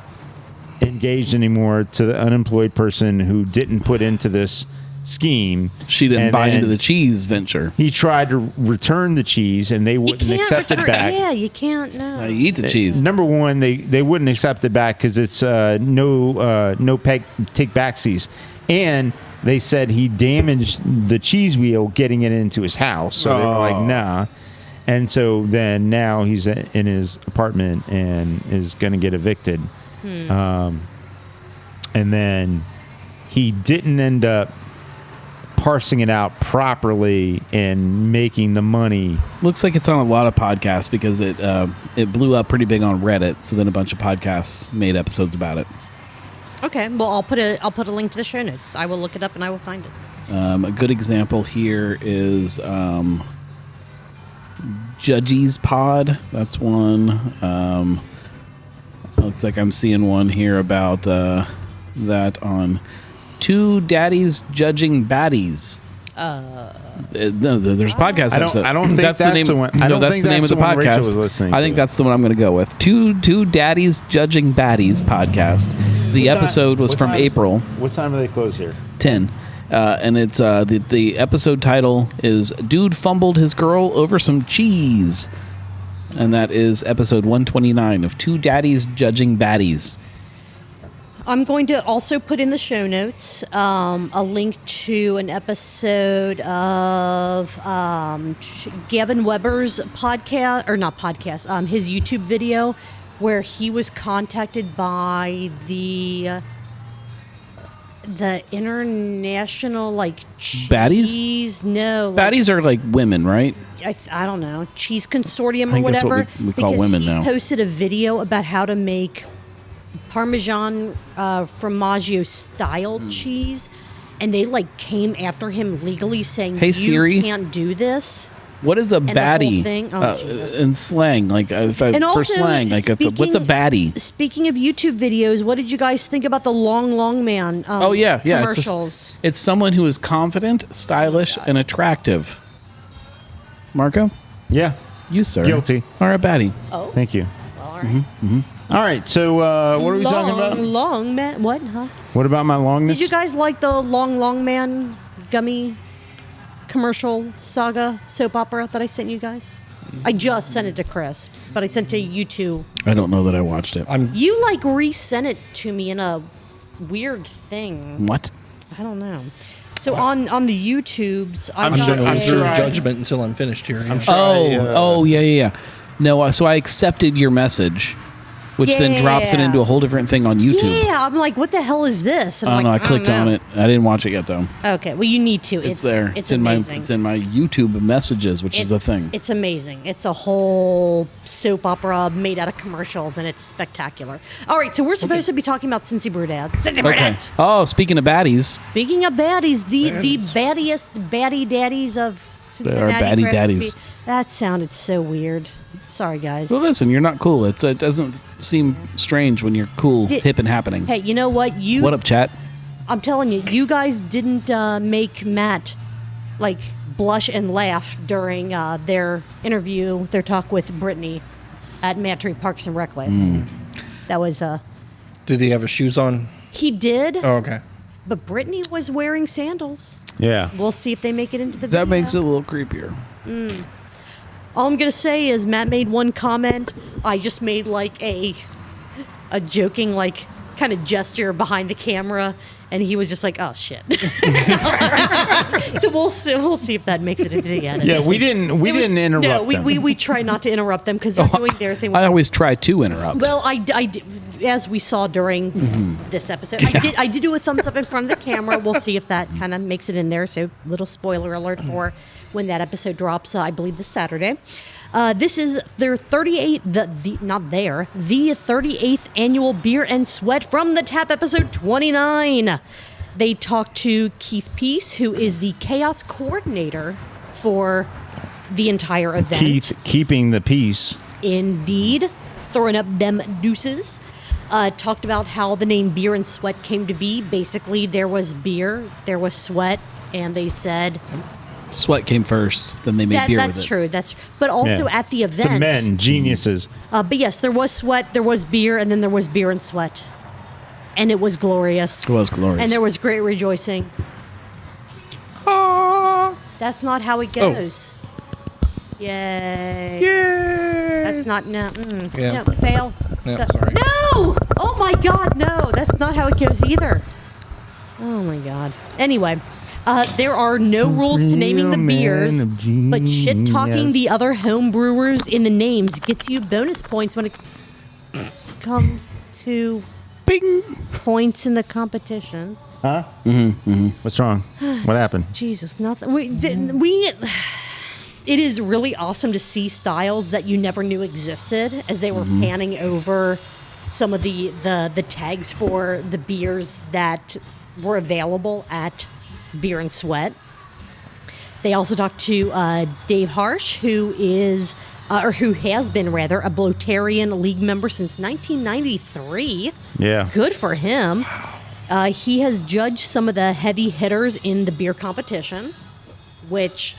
engaged anymore to the unemployed person who didn't put into this scheme. She didn't And buy then into the cheese venture. He tried to return the cheese, and they you wouldn't can't accept return. it back. Yeah, you can't. No. You eat the cheese. Number one, they wouldn't accept it back because it's no take backsies, and they said he damaged the cheese wheel getting it into his house. So they were like, nah. And so then now he's in his apartment and is going to get evicted. And then he didn't end up parsing it out properly and making the money. Looks like it's on a lot of podcasts because it blew up pretty big on Reddit. So then a bunch of podcasts made episodes about it. Okay. Well, I'll put a link to the show notes. I will look it up and I will find it. A good example here is Judgy's Pod. That's one. Looks like I'm seeing one here about that on Two Daddies Judging Baddies. No, there's podcast I don't think that's the one. I don't that's think the name that's of the the one Rachel podcast. was listening I think to. that's the one I'm going to go with. Two Daddies Judging Baddies podcast. The episode was from April What time do they close here? 10. And it's the episode title is Dude Fumbled His Girl Over Some Cheese. And that is episode 129 of Two Daddies Judging Baddies. I'm going to also put in the show notes a link to an episode of Gavin Weber's podcast, or not podcast, his YouTube video, where he was contacted by the international cheese. Baddies? No, Baddies are like women, right? I don't know, cheese consortium or think that's whatever. what we call because women he now. posted a video about how to make Parmesan Formaggio style cheese, and they came after him legally saying, Hey, "You Siri? can't do this." What is a the whole baddie? thing? Oh, Jesus. In slang, And for also, slang, what's a baddie? Speaking of YouTube videos, what did you guys think about the Long Man? Oh yeah. Commercials. It's someone who is confident, stylish, and attractive. Marco, Yeah. you sir, Guilty. are a baddie. Oh, Thank you. well, all right. All right. So what are we talking about? Long Man. What? Huh? What about my longness? Did you guys like the Long Man gummy commercial saga soap opera that I sent you guys? I just sent it to Chris, but I sent it to you two. I don't know that I watched it. You resent it to me in a weird thing. What? I don't know. So on the YouTubes, I'm got going to a- reserve judgment until I'm finished here. Yeah. Yeah. No, so I accepted your message, which then drops it Yeah. into a whole different thing on YouTube. Yeah, I'm like, what the hell is this? And I I'm don't know. I like, clicked don't on know. it. I didn't watch it yet though. Okay, well you need to. It's there. It's in amazing. my YouTube messages, which is the thing. It's amazing. It's a whole soap opera made out of commercials, and it's spectacular. All right, so we're supposed to be talking about Cincy Brew Dads. Cincy Brew Dads. Oh, speaking of baddies, Speaking of baddies, the baddiest Baddie Daddies of Cincinnati. Baddie craft Daddies. beer. That sounded so weird. Sorry, guys. well, listen, you're not cool. It doesn't seem strange when you're cool, hip, and happening. Hey, you know what? What up, chat? I'm telling you, you guys didn't make Matt blush and laugh during their interview, their talk with Brittany at Mad Tree Parks and Rec last night. That was Did he have his shoes on? He did, Oh, okay. but Brittany was wearing sandals. Yeah. We'll see if they make it into the video. That makes it a little creepier. All I'm going to say is Matt made one comment. I just made like a joking like kind of gesture behind the camera, and he was just like, "Oh shit." So we'll see if that makes it into the edit. Yeah, we didn't interrupt No, them. we try not to interrupt them because they're doing their thing. I always try to interrupt. Well, as we saw during this episode, I did do a thumbs up in front of the camera. We'll see if that kind of makes it in there. So, little spoiler alert for when that episode drops. I believe this Saturday. This is their 38th, the 38th annual Beer and Sweat from the Tap episode 29. They talked to Keith Peace, who is the chaos coordinator for the entire event. Keith keeping the peace. Indeed. Throwing up them deuces. Talked about how the name Beer and Sweat came to be. Basically, there was beer, there was sweat, and they said... Sweat came first, then they made beer with it. That's true. But also at the event... The men, geniuses. But yes, there was sweat, there was beer, and then there was beer and sweat. And it was glorious. It was glorious. And there was great rejoicing. That's not how it goes. Yay. Yay! That's not... No, Yeah. no, fail. No, sorry. No! Oh my god, no. That's not how it goes either. Oh my god. Anyway, there are no rules to naming the beers, but shit-talking the other home brewers in the names gets you bonus points when it comes to Bing! points in the competition. Huh? What's wrong? What happened? Jesus, nothing. It is really awesome to see styles that you never knew existed as they were panning over some of the tags for the beers that were available at Beer and Sweat. They also talked to Dave Harsh, who has been a Bloatarian League member since 1993. Yeah. Good for him. He has judged some of the heavy hitters in the beer competition, which,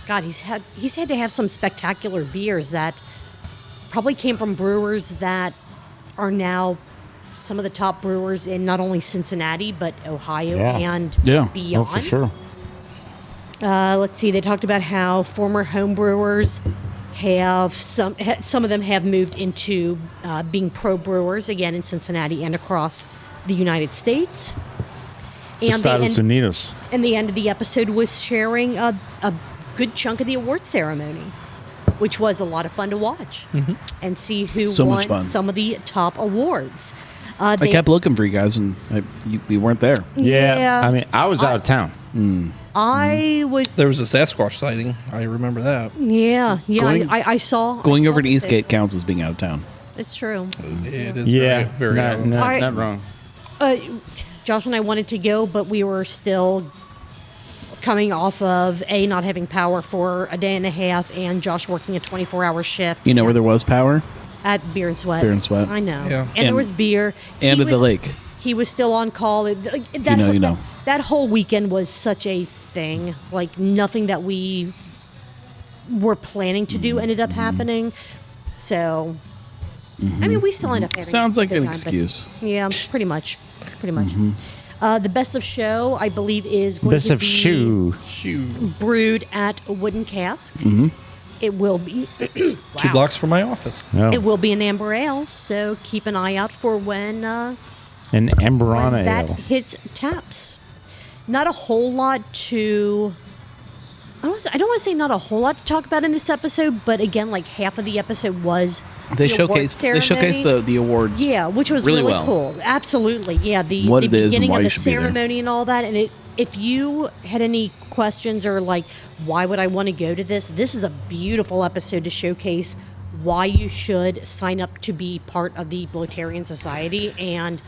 God, he's had to have some spectacular beers that probably came from brewers that are now some of the top brewers in not only Cincinnati, but Ohio and beyond. Oh, for sure. Let's see. They talked about how former home brewers have some of them have moved into being pro brewers again in Cincinnati and across the United States. And Estados Unidos. and the end of the episode was sharing a good chunk of the award ceremony, which was a lot of fun to watch and see who won some of the top awards. I kept looking for you guys, and we weren't there. Yeah. I mean, I was out of town. I was. There was a Sasquatch sighting. I remember that. Yeah. Going- I saw. Going I over saw to the Eastgate picture. counts as being out of town. It's true. It is Yeah. very, very not, not, I- not wrong. Josh and I wanted to go, but we were still coming off of not having power for a day and a half, and Josh working a 24-hour shift. You know where there was power? At Beer and Sweat. Beer and Sweat. I know. Yeah. And there was beer. And He at the was- lake. He was still on call. You know. That whole weekend was such a thing. Like, nothing that we were planning to do ended up happening. So, I mean, we still end up having Sounds a like good an time, but- excuse. Yeah, pretty much. The best of show, I believe, is going Best to of be shoe. brewed at a wooden cask. It will be 2 blocks from my office. No. It will be an amber ale, so keep an eye out for when An Amberana that ale. hits taps. Not a whole lot to. I don't want to say not a whole lot to talk about in this episode, but again, like half of the episode was They the award showcased the awards. Yeah, which was really well. cool. Absolutely, yeah. The What it is and beginning why of you the should be there. ceremony and all that, and if you had any questions or like, why would I want to go to this? This is a beautiful episode to showcase why you should sign up to be part of the Bloatarian Society. And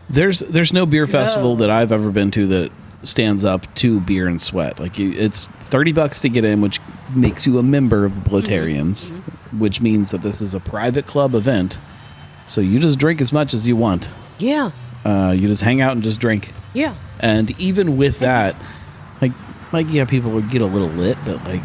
There's no beer festival that I've ever been to that stands up to Beer and Sweat. Like it's $30 to get in, which makes you a member of the Bloatarians, which means that this is a private club event. So you just drink as much as you want. yeah, You just hang out and just drink. yeah. And even with that, like yeah, people would get a little lit, but like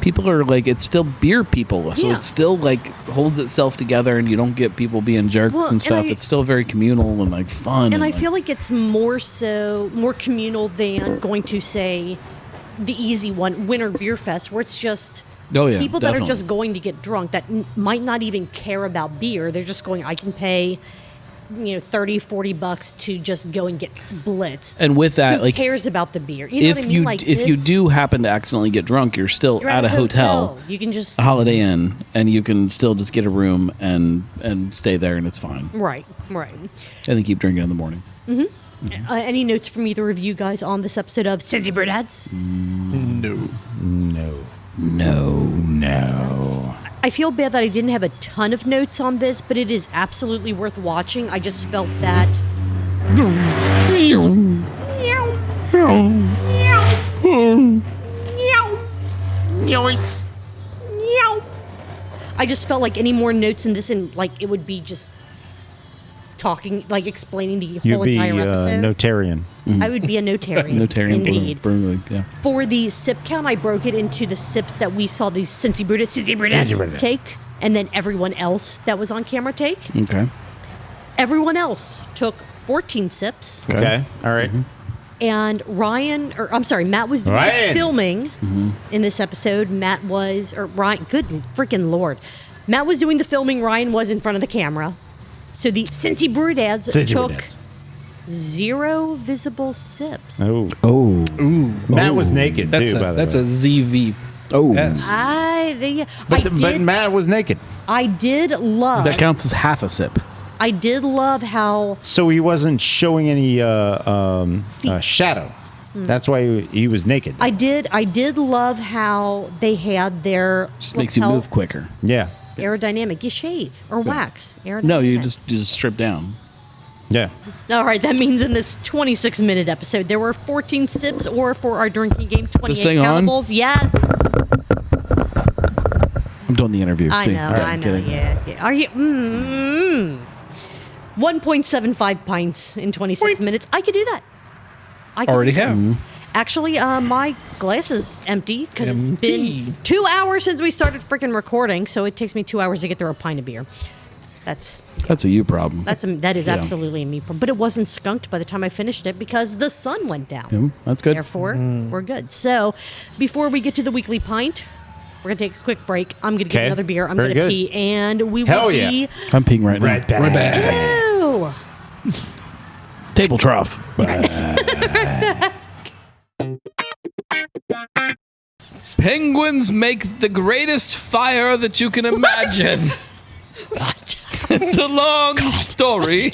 people are like, it's still beer people, so Yeah. it still like holds itself together, and you don't get people being jerks Well, and stuff. and It's still very communal and like fun. And I like, feel like it's more communal than going to say the easy one, Winter Beer Fest, where it's just Oh, yeah, people that are definitely. just going to get drunk that might not even care about beer. They're just going, I can pay, $30-$40 to just go and get blitzed. and with that, Who like, cares about the beer? You know if what I mean? you Like if you this, do happen to accidentally get drunk, you're still you're at a hotel, You can just a Holiday Inn, and you can still just get a room and stay there, and it's fine. right. And then keep drinking in the morning. Any notes from either of you guys on this episode of Cincy Brew Dads? No. No. I feel bad that I didn't have a ton of notes on this, but it is absolutely worth watching. I just felt that. I just felt like any more notes in this, and like it would be just talking, like explaining the You'd whole be entire episode. notarian. I would be a notarian. Notarian indeed. Brewing League, yeah. For the sip count, I broke it into the sips that we saw these Cincy Brew Dads take, and then everyone else that was on camera take. Okay. Everyone else took 14 sips, Okay. All right. and Matt was doing the Ryan. filming in this episode. Ryan, good freaking Lord. Matt was doing the filming, Ryan was in front of the camera. So the Cincy Brew Dads Cincy Brew took Dads. 0 visible sips. Oh. Oh. Ooh. Matt was naked That's too, a by the that's way. a ZV. Oh. S. But Matt was naked. I did love. That counts as half a sip. I did love how So he wasn't showing any shadow. That's why he was naked. I did love how they had their Just makes you lapel move quicker. Yeah. aerodynamic. You shave or wax. Aerodynamic. No, you just strip down. Yeah. All right, that means in this 26-minute episode, there were 14 sips, or for our drinking game, 28 this thing on? countables. Yes, I'm doing the interview. I See? know, All right, I know. kidding. Yeah. Are you? 1.75 pints in 26 minutes. I could do that. I could Already do that. have. Actually, my glass is empty because it's Empty. been 2 hours since we started freaking recording, so it takes me 2 hours to get through a pint of beer. That's That's a you problem. that is Yeah. absolutely a me problem. But it wasn't skunked by the time I finished it because the sun went down. Yeah, that's good. Therefore, we're good. So, before we get to the weekly pint, we're gonna take a quick break. I'm gonna get Okay. another beer. I'm Very gonna good. pee, and we Hell will yeah. be I'm peeing right now. Right back. Ew. Table trough. Penguins make the greatest fire that you can imagine. It's a long story.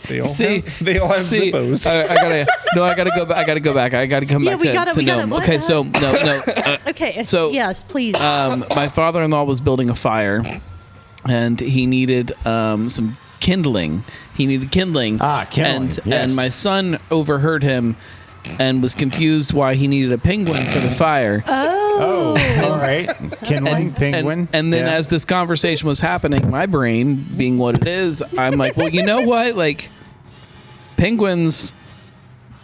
They all See, have See, Zippos. I gotta go back. I gotta go back. I gotta come Yeah, back we to gotta- Gnome. what? Okay, so no. Okay. So- yes, please. My father-in-law was building a fire, and he needed some kindling. He needed kindling. Kindling, And yes. and my son overheard him, and was confused why he needed a penguin for the fire. Oh, all right. Kindling, penguin. And then Yeah. as this conversation was happening, my brain being what it is, I'm like, well, you know what? Like, penguins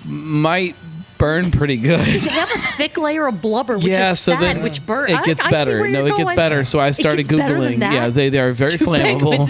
might burn pretty good. they have a thick layer of blubber, which is so sad, then which burns. it gets better. No, it gets better. So I started Googling. Yeah, they are very flammable.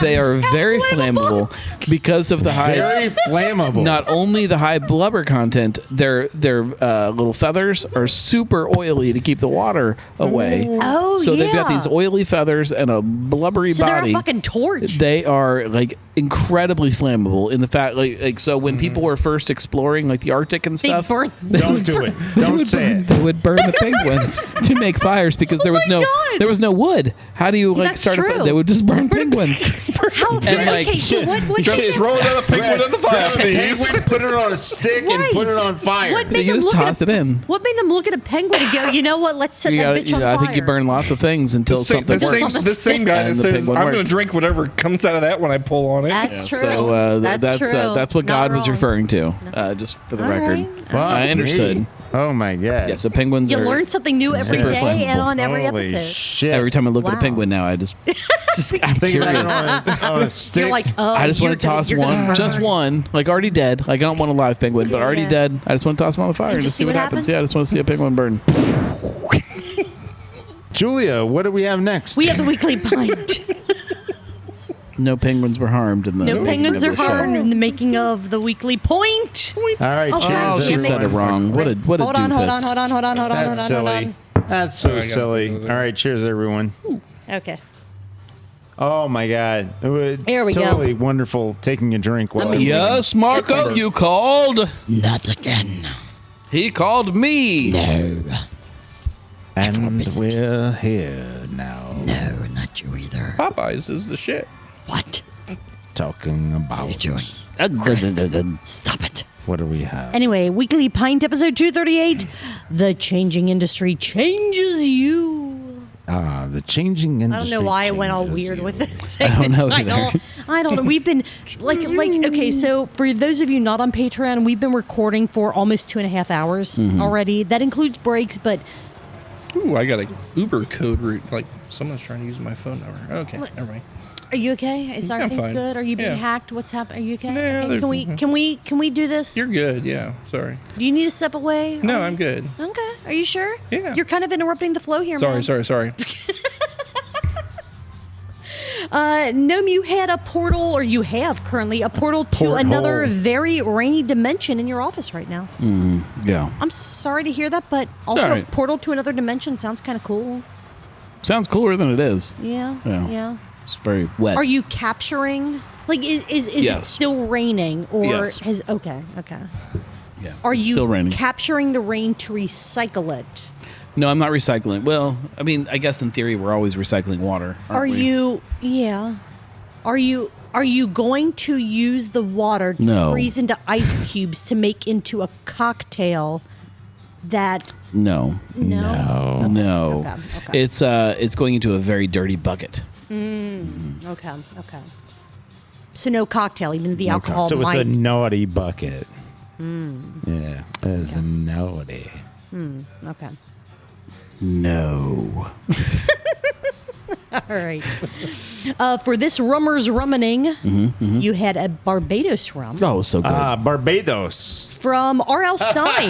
They are very flammable because of the high. Very flammable. Not only the high blubber content, their little feathers are super oily to keep the water away. Oh, So they've got yeah. these oily feathers and a blubbery So they're body. a fucking torch. They are like incredibly flammable in the fact like so when people were first exploring like the Arctic and They stuff. burn. Don't do it. Don't say it. They would burn the penguins to make fires because there was my no God. there was no wood. How do you like That's start a true. fire? They would just burn penguins. How? And, like, okay, so what Just roll another penguin in the fire, please. Penguin, put it on a stick and Right. put it on fire. What made You them just look toss at it in. What made them look at a penguin and go, you know what? Let's set You that gotta, bitch on I fire. think you burn lots of things until something The works. same guy that And the says, penguin I'm going works. to drink whatever comes out of that when I pull on it. That's true. So that's true. That's what Not God was wrong. referring to. Just for the All record, right. Fuck I understood. me. Oh my god. Yeah, so penguins You are. learn something new every Super day flammable. and on every Holy episode. shit. Every time I look at a Wow. penguin now, I just I'm Think about it curious. on a stick. You're like, oh, I just want you're to toss you're gonna one, just burn. one, like already dead. Like I don't want a live penguin, but already Yeah. dead. I just want to toss them on the fire and just see what happens. Yeah, I just want to see a penguin burn. Julia, what do we have next? We have the weekly pint. No penguins were harmed in the. No penguins are the show. harmed in the making of the weekly point. All right, Oh, cheers. Oh, she Damn said it everyone. wrong. What a Hold on, doofus. hold on, hold on, hold on, hold on, hold That's on, hold silly. on. That's so I gotta silly. go there. All right, cheers, everyone. Okay. Oh my god, it was Here we go. totally wonderful taking a drink while. Yes, Marco, you called. Not again. He called me. No. And we're here now, No, not you either. Popeyes is the shit. What talking are you about doing? Stop it. what do we have? Anyway, weekly pint episode 238. The changing industry changes you. The changing industry. I don't know why I went all changes weird you. with this. I don't know title. either. I don't know. We've been like okay. So for those of you not on Patreon, we've been recording for almost 2.5 hours already. That includes breaks, but Ooh, I got a Uber code route. Like someone's trying to use my phone number. Okay, What? never mind. are you okay? Is I'm everything fine. good? Are you being Yeah. hacked? What's happening? Are you okay? No, Okay, there's- Can we do this? You're good. Yeah, sorry. Do you need to step away? No, Are I'm you- good. Okay. Are you sure? Yeah. You're kind of interrupting the flow here, man. Sorry. Gnome, you had a portal, or you have currently a portal to Porthole. another very rainy dimension in your office right now. Yeah. I'm sorry to hear that, but also all right. portal to another dimension sounds kind of cool. Sounds cooler than it is. Yeah. Yeah. Yeah. It's very wet. Are you capturing? Like, is it Yes. still raining, or Yes. has? Okay. Yeah. Are it's you still raining? capturing the rain to recycle it? No, I'm not recycling. Well, I mean, I guess in theory we're always recycling water. Aren't Are we? you? Yeah. Are you going to use the water to No. freeze into ice cubes to make into a cocktail that No. no? No. Okay. It's going into a very dirty bucket. Okay. So no cocktail, even the alcohol So it's might. a naughty bucket. Yeah, it's a naughty. Okay. No. All right. For this rummer's rummening, you had a Barbados rum Oh, so good. Barbados. from R.L. Stein.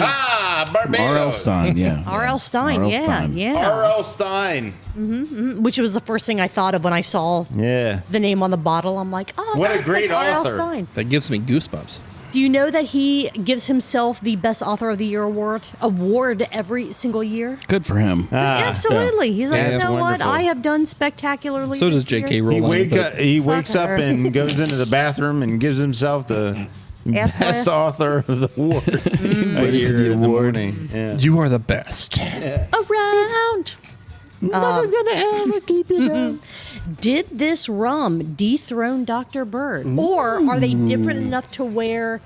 Barbados. R.L. Stein, yeah. R.L. Stein, R.L. yeah, Stein. yeah. R.L. Stein. Which was the first thing I thought of when I saw Yeah. the name on the bottle. I'm like, oh, What a that's great like R.L. author. Stein. That gives me goosebumps. Do you know that he gives himself the Best Author of the Year award every single year? Good for him. Absolutely. He's like, Yeah, you that's know what? wonderful. I have done spectacularly. So does this J.K. year." Rowling. He wakes Fuck up her. and goes into the bathroom and gives himself the Ask best my- author of the award. A year in the morning. Yeah. You are the best. Around. Nothing's gonna ever keep you down. Did this rum dethrone Dr. Bird? Or are they different enough to where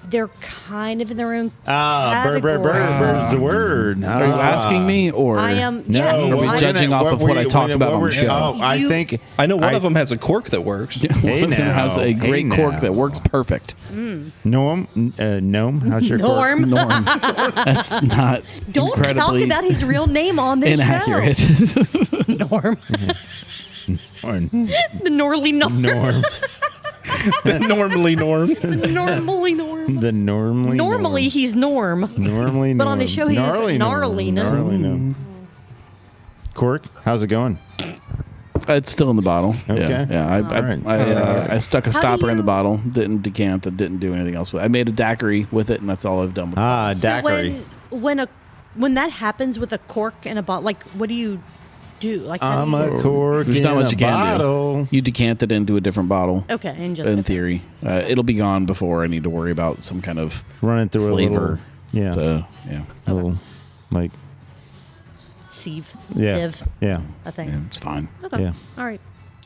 they're kind of in their own category? Bird's the word. Are you asking me or I am. No, yes, Are we I- judging off of what I talked about on the show? I You- think I know one I- of them has a cork that works. Hey one of them has now. a great Hey cork now. that works perfect? Gnome. How's your cork? Norm. Norm. That's not Don't talk incredibly about his real name on this inaccurate. show. Norm. Norm. The Norley Norm. Norm. Normally, Norm. Normally Norm. The normally. Normally he's Norm. Normally. But on the show he is gnarly gnarly Norm. Norm. Gnarly Norm. Cork, how's it going? It's still in the bottle. Okay. Yeah. All right. I stuck a How do stopper in the you- bottle. Didn't decant it. Didn't do anything else with it. I made a daiquiri with it, and that's all I've done with it. So Daiquiri. when that happens with a cork and a bottle, like what do you do? Like how I'm do you, a cork There's in not much a you can bottle. do. You decant it into a different bottle. okay, and just In theory, it'll be gone before I need to worry about some kind of Running through flavor. a little, yeah, Yeah. little, like, sieve, yeah, sieve, yeah, a thing. Yeah, it's fine. Okay, yeah. all right.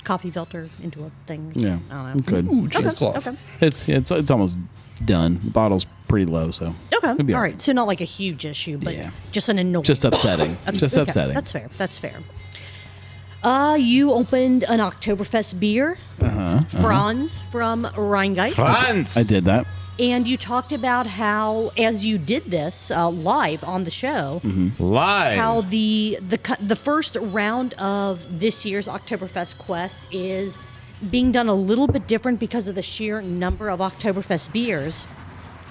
Coffee filter into a thing. Yeah. I don't know. Good. Ooh, Okay, cheesecloth. okay, It's almost done. The bottle's pretty low, so okay. It'll be All all right. So not like a huge issue, but Yeah. just an annoying. just upsetting. Just Okay, upsetting. That's fair. That's fair. You opened an Oktoberfest beer, Franz from Rheingeist. Franz! I did that. And you talked about how, as you did this live on the show, Live. how the first round of this year's Oktoberfest Quest is being done a little bit different because of the sheer number of Oktoberfest beers.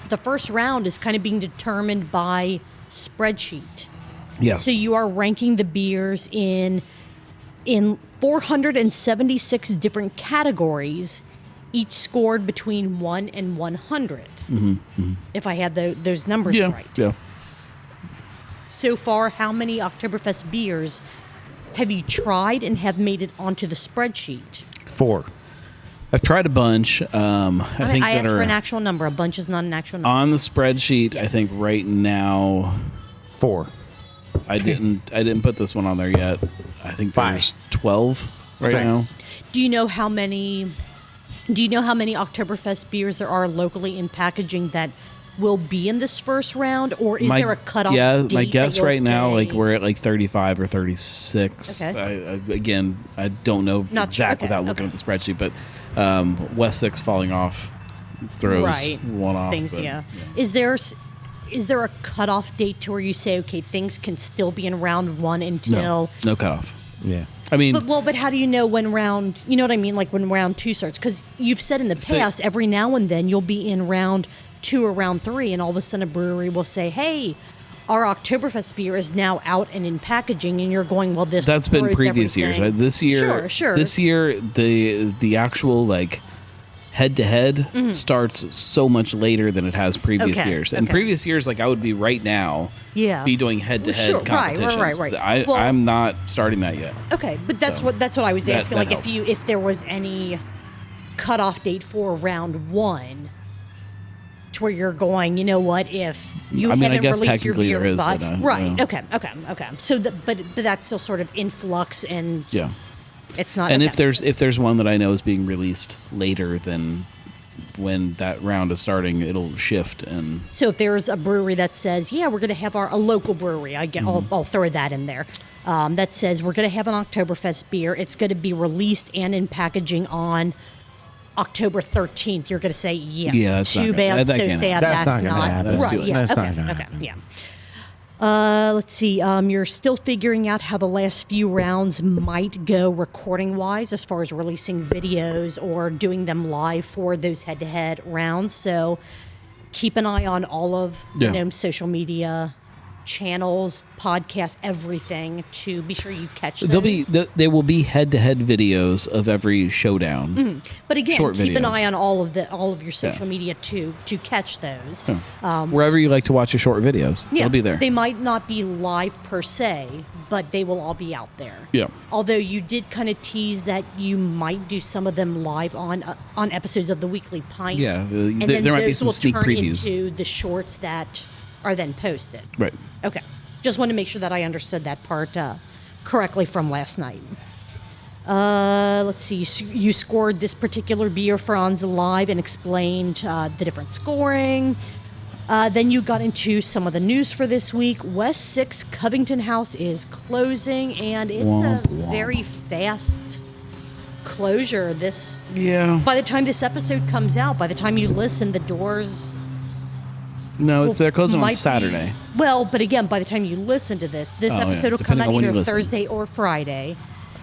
The first round is kind of being determined by spreadsheet. Yes. So you are ranking the beers in 476 different categories, each scored between 1 and 100. If I had those numbers right. Yeah. So far, how many Oktoberfest beers have you tried and have made it onto the spreadsheet? 4. I've tried a bunch. I think I that asked for are an actual number. A bunch is not an actual number. on the spreadsheet. I think right now 4. I didn't put this one on there yet. I think 5. there's 12 right 6. now. Do you know how many Oktoberfest beers there are locally in packaging that will be in this first round, or is there a cutoff? Yeah, date my that guess you'll right now, say- like we're at like 35 or 36. Okay. I don't know Not sure. exact Okay, without looking okay. at the spreadsheet, but West 6 falling off throws one off. Things, but, yeah. Is there a cutoff date to where you say, okay, things can still be in round 1 until? No cutoff. Yeah. I mean, But how do you know when round? You know what I mean? Like when round 2 starts? Because you've said in the past, every now and then you'll be in round 2 or round 3, and all of a sudden a brewery will say, "Hey, our Oktoberfest beer is now out and in packaging," and you're going, "Well, this." that's been throws previous years. everything." This year, Sure. This year, the actual like head-to-head starts so much later than it has previous Okay, years. And okay. previous years, like I would be right now, Yeah. be doing head-to-head Sure, right, competitions. right. Well- I'm not starting that yet. Okay, but that's So, what I was that- asking. that Like helps. if there was any cutoff date for round 1, to where you're going, you know what? If you I mean, I haven't guess released your technically beer there is, by, but, right? yeah. Okay. So, but that's still sort of in flux, and Yeah. it's not. And okay. if there's one that I know is being released later than when that round is starting, it'll shift. And So if there's a brewery that says, yeah, we're going to have a local brewery, I'll throw that in there, that says we're going to have an Oktoberfest beer. It's going to be released and in packaging on October 13th. You're going to say, Yeah, that's too not bad, gonna- so that can't sad. happen. That's That's not gonna happen. That's right. too- Yeah. that's not Okay. gonna Okay. happen. Yeah. Let's see. You're still figuring out how the last few rounds might go recording-wise, as far as releasing videos or doing them live for those head-to-head rounds. So keep an eye on all of Yeah. social media channels, podcasts, everything to be sure you catch those. there will be head-to-head videos of every showdown. But again, short keep an videos. eye on all of your social media to catch those. Wherever you like to watch your short videos, Yeah, they'll be there. They might not be live per se, but they will all be out there. Yeah. Although you did kind of tease that you might do some of them live on episodes of the Weekly Pint. Yeah, and there then might be those some will sneak turn previews. into the shorts that are then posted. Right. Okay. Just want to make sure that I understood that part correctly from last night. Let's see. You scored this particular beer, Franz, live and explained the different scoring. Then you got into some of the news for this week. West 6 Covington House is closing, and it's Womp a womp. very fast closure. Yeah. By the time this episode comes out, by the time you listen, the doors... No, they're closing might on be- Saturday. Well, but again, by the time you listen to this Oh, yeah, episode will come depending out on when you either listen. Thursday or Friday.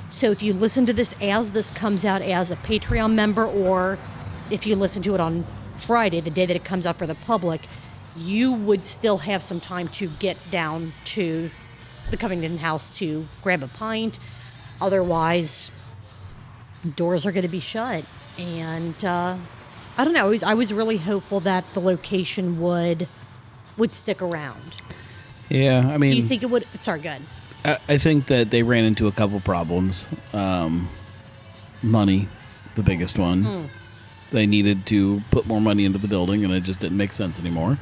So if you listen to this as this comes out as a Patreon member, or if you listen to it on Friday, the day that it comes out for the public, you would still have some time to get down to the Covington House to grab a pint. Otherwise, doors are going to be shut. And I don't know. I was really hopeful that the location would stick around. Yeah, I mean, Do you think it would? Sorry, good. I think that they ran into a couple problems. Money, the biggest one. They needed to put more money into the building, and it just didn't make sense anymore.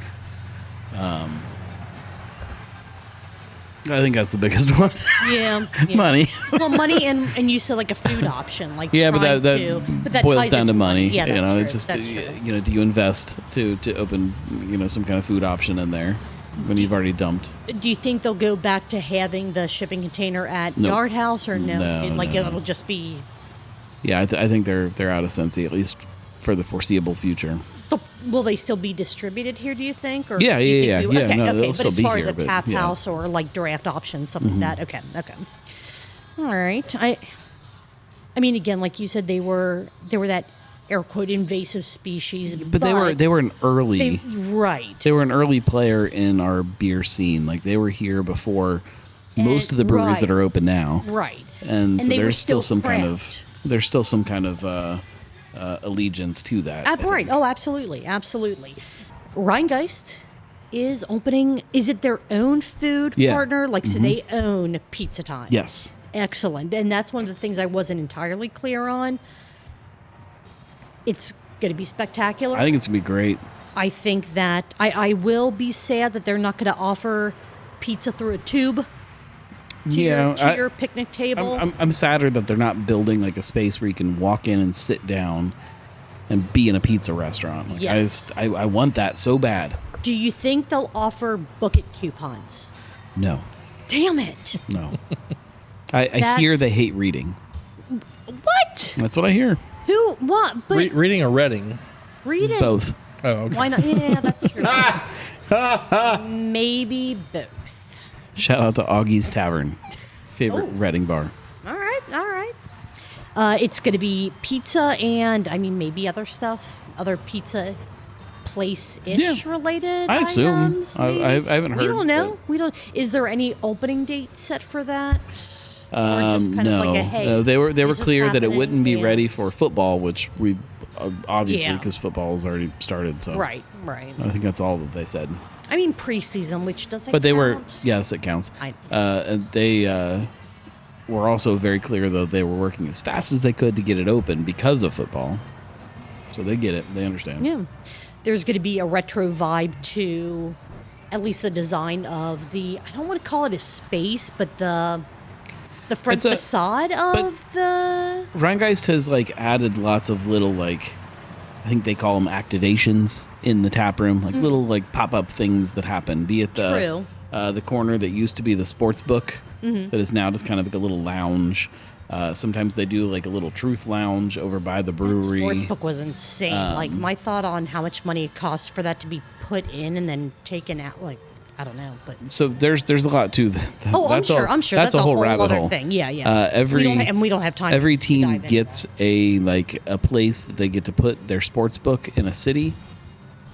I think that's the biggest one. Yeah. Money. Well, money and you said like a food option, like Yeah, but trying that but that boils ties down into to money. Yeah, that's you know, true. it's just that's true. do you invest to open some kind of food option in there? when you've already dumped. Do you think they'll go back to having the shipping container at Nope. Yard House, or no? No, no, It'll no. just be. Yeah, I think they're out of Cincy, at least for the foreseeable future. Will they still be distributed here? Do you think? Or Yeah, do you yeah, think yeah. Okay, No, okay. they'll But still as be far here, as a but, tap yeah. house or like draft options, something like that. Okay, okay. All right. I mean, again, like you said, they were that air quote invasive species, But they were an early right. they were an early player in our beer scene. Like they were here before most of the breweries that right. are open now. Right. And so they were there's still some kind craft. of allegiance to that. I Right. think. Oh, absolutely. Absolutely. Rheingeist is opening. Is it their own food Yeah. partner? Like, so they own Pizza Time. Yes. Excellent. And that's one of the things I wasn't entirely clear on. It's going to be spectacular. I think it's gonna be great. I think that I will be sad that they're not going to offer pizza through a tube to, your picnic table. I'm sadder that they're not building like a space where you can walk in and sit down and be in a pizza restaurant. Like, Yes. I want that so bad. Do you think they'll offer bucket coupons? No, Damn it. no. I hear That's- they hate reading. What? That's what I hear. Who? What? But Reading or reading? reading. Both. Oh, okay. Why not? Yeah, that's true. Maybe both. Shout out to Augie's Tavern, favorite Oh. Reading bar. All right, all right. It's going to be pizza and, I mean, maybe other stuff, other pizza place-ish Yeah. related I assume. items. I maybe? haven't We heard, don't know. but- We don't. Is there any opening date set for that? Or just kind No, of like a, hey, no, they were this is clear that it happening? wouldn't be Yeah. ready for football, which we obviously Yeah. because football has already started. So Right, right. I think that's all that they said. I mean, preseason, which doesn't. But they were, count. yes, it counts. I- And they were also very clear, though, they were working as fast as they could to get it open because of football. So they get it. They understand. Yeah. There's going to be a retro vibe to at least the design of the, I don't want to call it a space, but the front It's a- facade of the. Rheingeist has like added lots of little like, I think they call them activations in the tap room, like little like pop up things that happen. Be it True. the corner that used to be the sports book that is now just kind of like a little lounge. Sometimes they do like a little truth lounge over by the brewery. Sportsbook was insane. Like, my thought on how much money it costs for that to be put in and then taken out, like, I don't know, but So there's a lot to that. oh, I'm that's sure. a- I'm sure that's a whole rabbit other hole. thing. Yeah, yeah. Every we don't have time. Every to team dive into gets that. a place that they get to put their sports book in a city,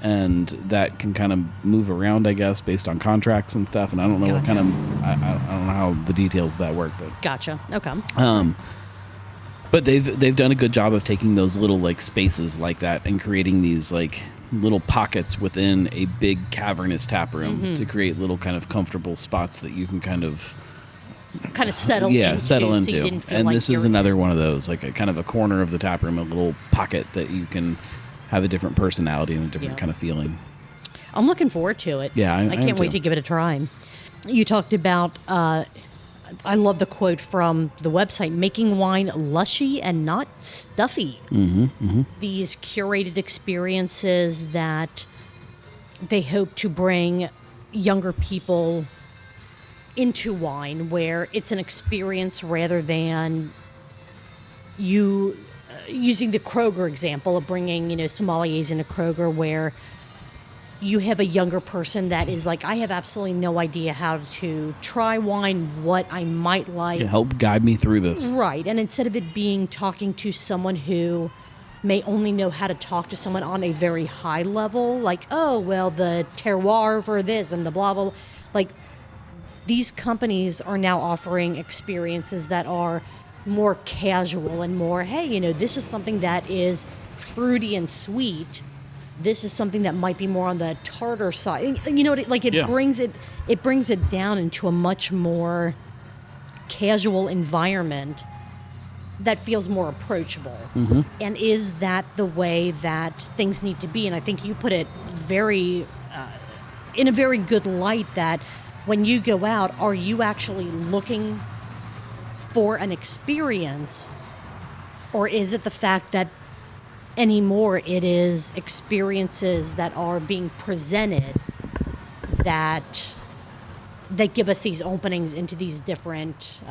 and that can kind of move around, I guess, based on contracts and stuff. And I don't know what Gotcha. kind of I don't know how the details of that work, but Gotcha. Okay. but they've done a good job of taking those little like spaces like that and creating these like little pockets within a big cavernous tap room Mm-hmm. to create little kind of comfortable spots that you can kind of Settle settle so you into. didn't feel And like this is you're- another one of those, like a kind of a corner of the tap room, a little pocket that you can have a different personality and a different Yeah. kind of feeling. I'm looking forward to it. Yeah, I am can't wait too. to give it a try. You talked about, I love the quote from the website, making wine lushy and not stuffy. These curated experiences that they hope to bring younger people into wine, where it's an experience rather than you using the Kroger example of bringing, sommeliers into Kroger, where you have a younger person that is like, I have absolutely no idea how to try wine, what I might like. Can help guide me through this. Right. And instead of it being talking to someone who may only know how to talk to someone on a very high level, like, oh, well, the terroir for this and the blah, blah, blah. Like, these companies are now offering experiences that are more casual and more, hey, this is something that is fruity and sweet. This is something that might be more on the tartar side. Yeah. Brings it down into a much more casual environment that feels more approachable. Mm-hmm. And is that the way that things need to be? And I think you put it very in a very good light, that when you go out, are you actually looking for an experience, or is it the fact that anymore it is experiences that are being presented that give us these openings into these different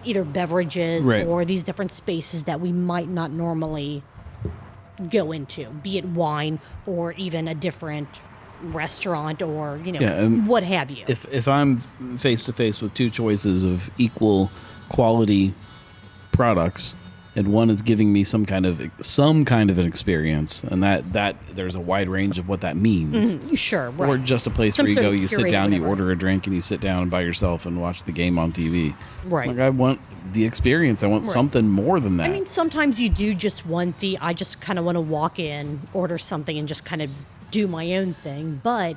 either beverages Right. or these different spaces that we might not normally go into, be it wine or even a different restaurant or what have you. If I'm face to face with two choices of equal quality products, and one is giving me some kind of an experience, and that there's a wide range of what that means. Sure, right. Or just a place Some where you sort go, of you sit curated down, you whatever. order a drink, and you sit down by yourself and watch the game on TV. Right. Like, I want the experience. I want something more than that. I mean, sometimes you do just want I just kind of want to walk in, order something, and just kind of do my own thing. But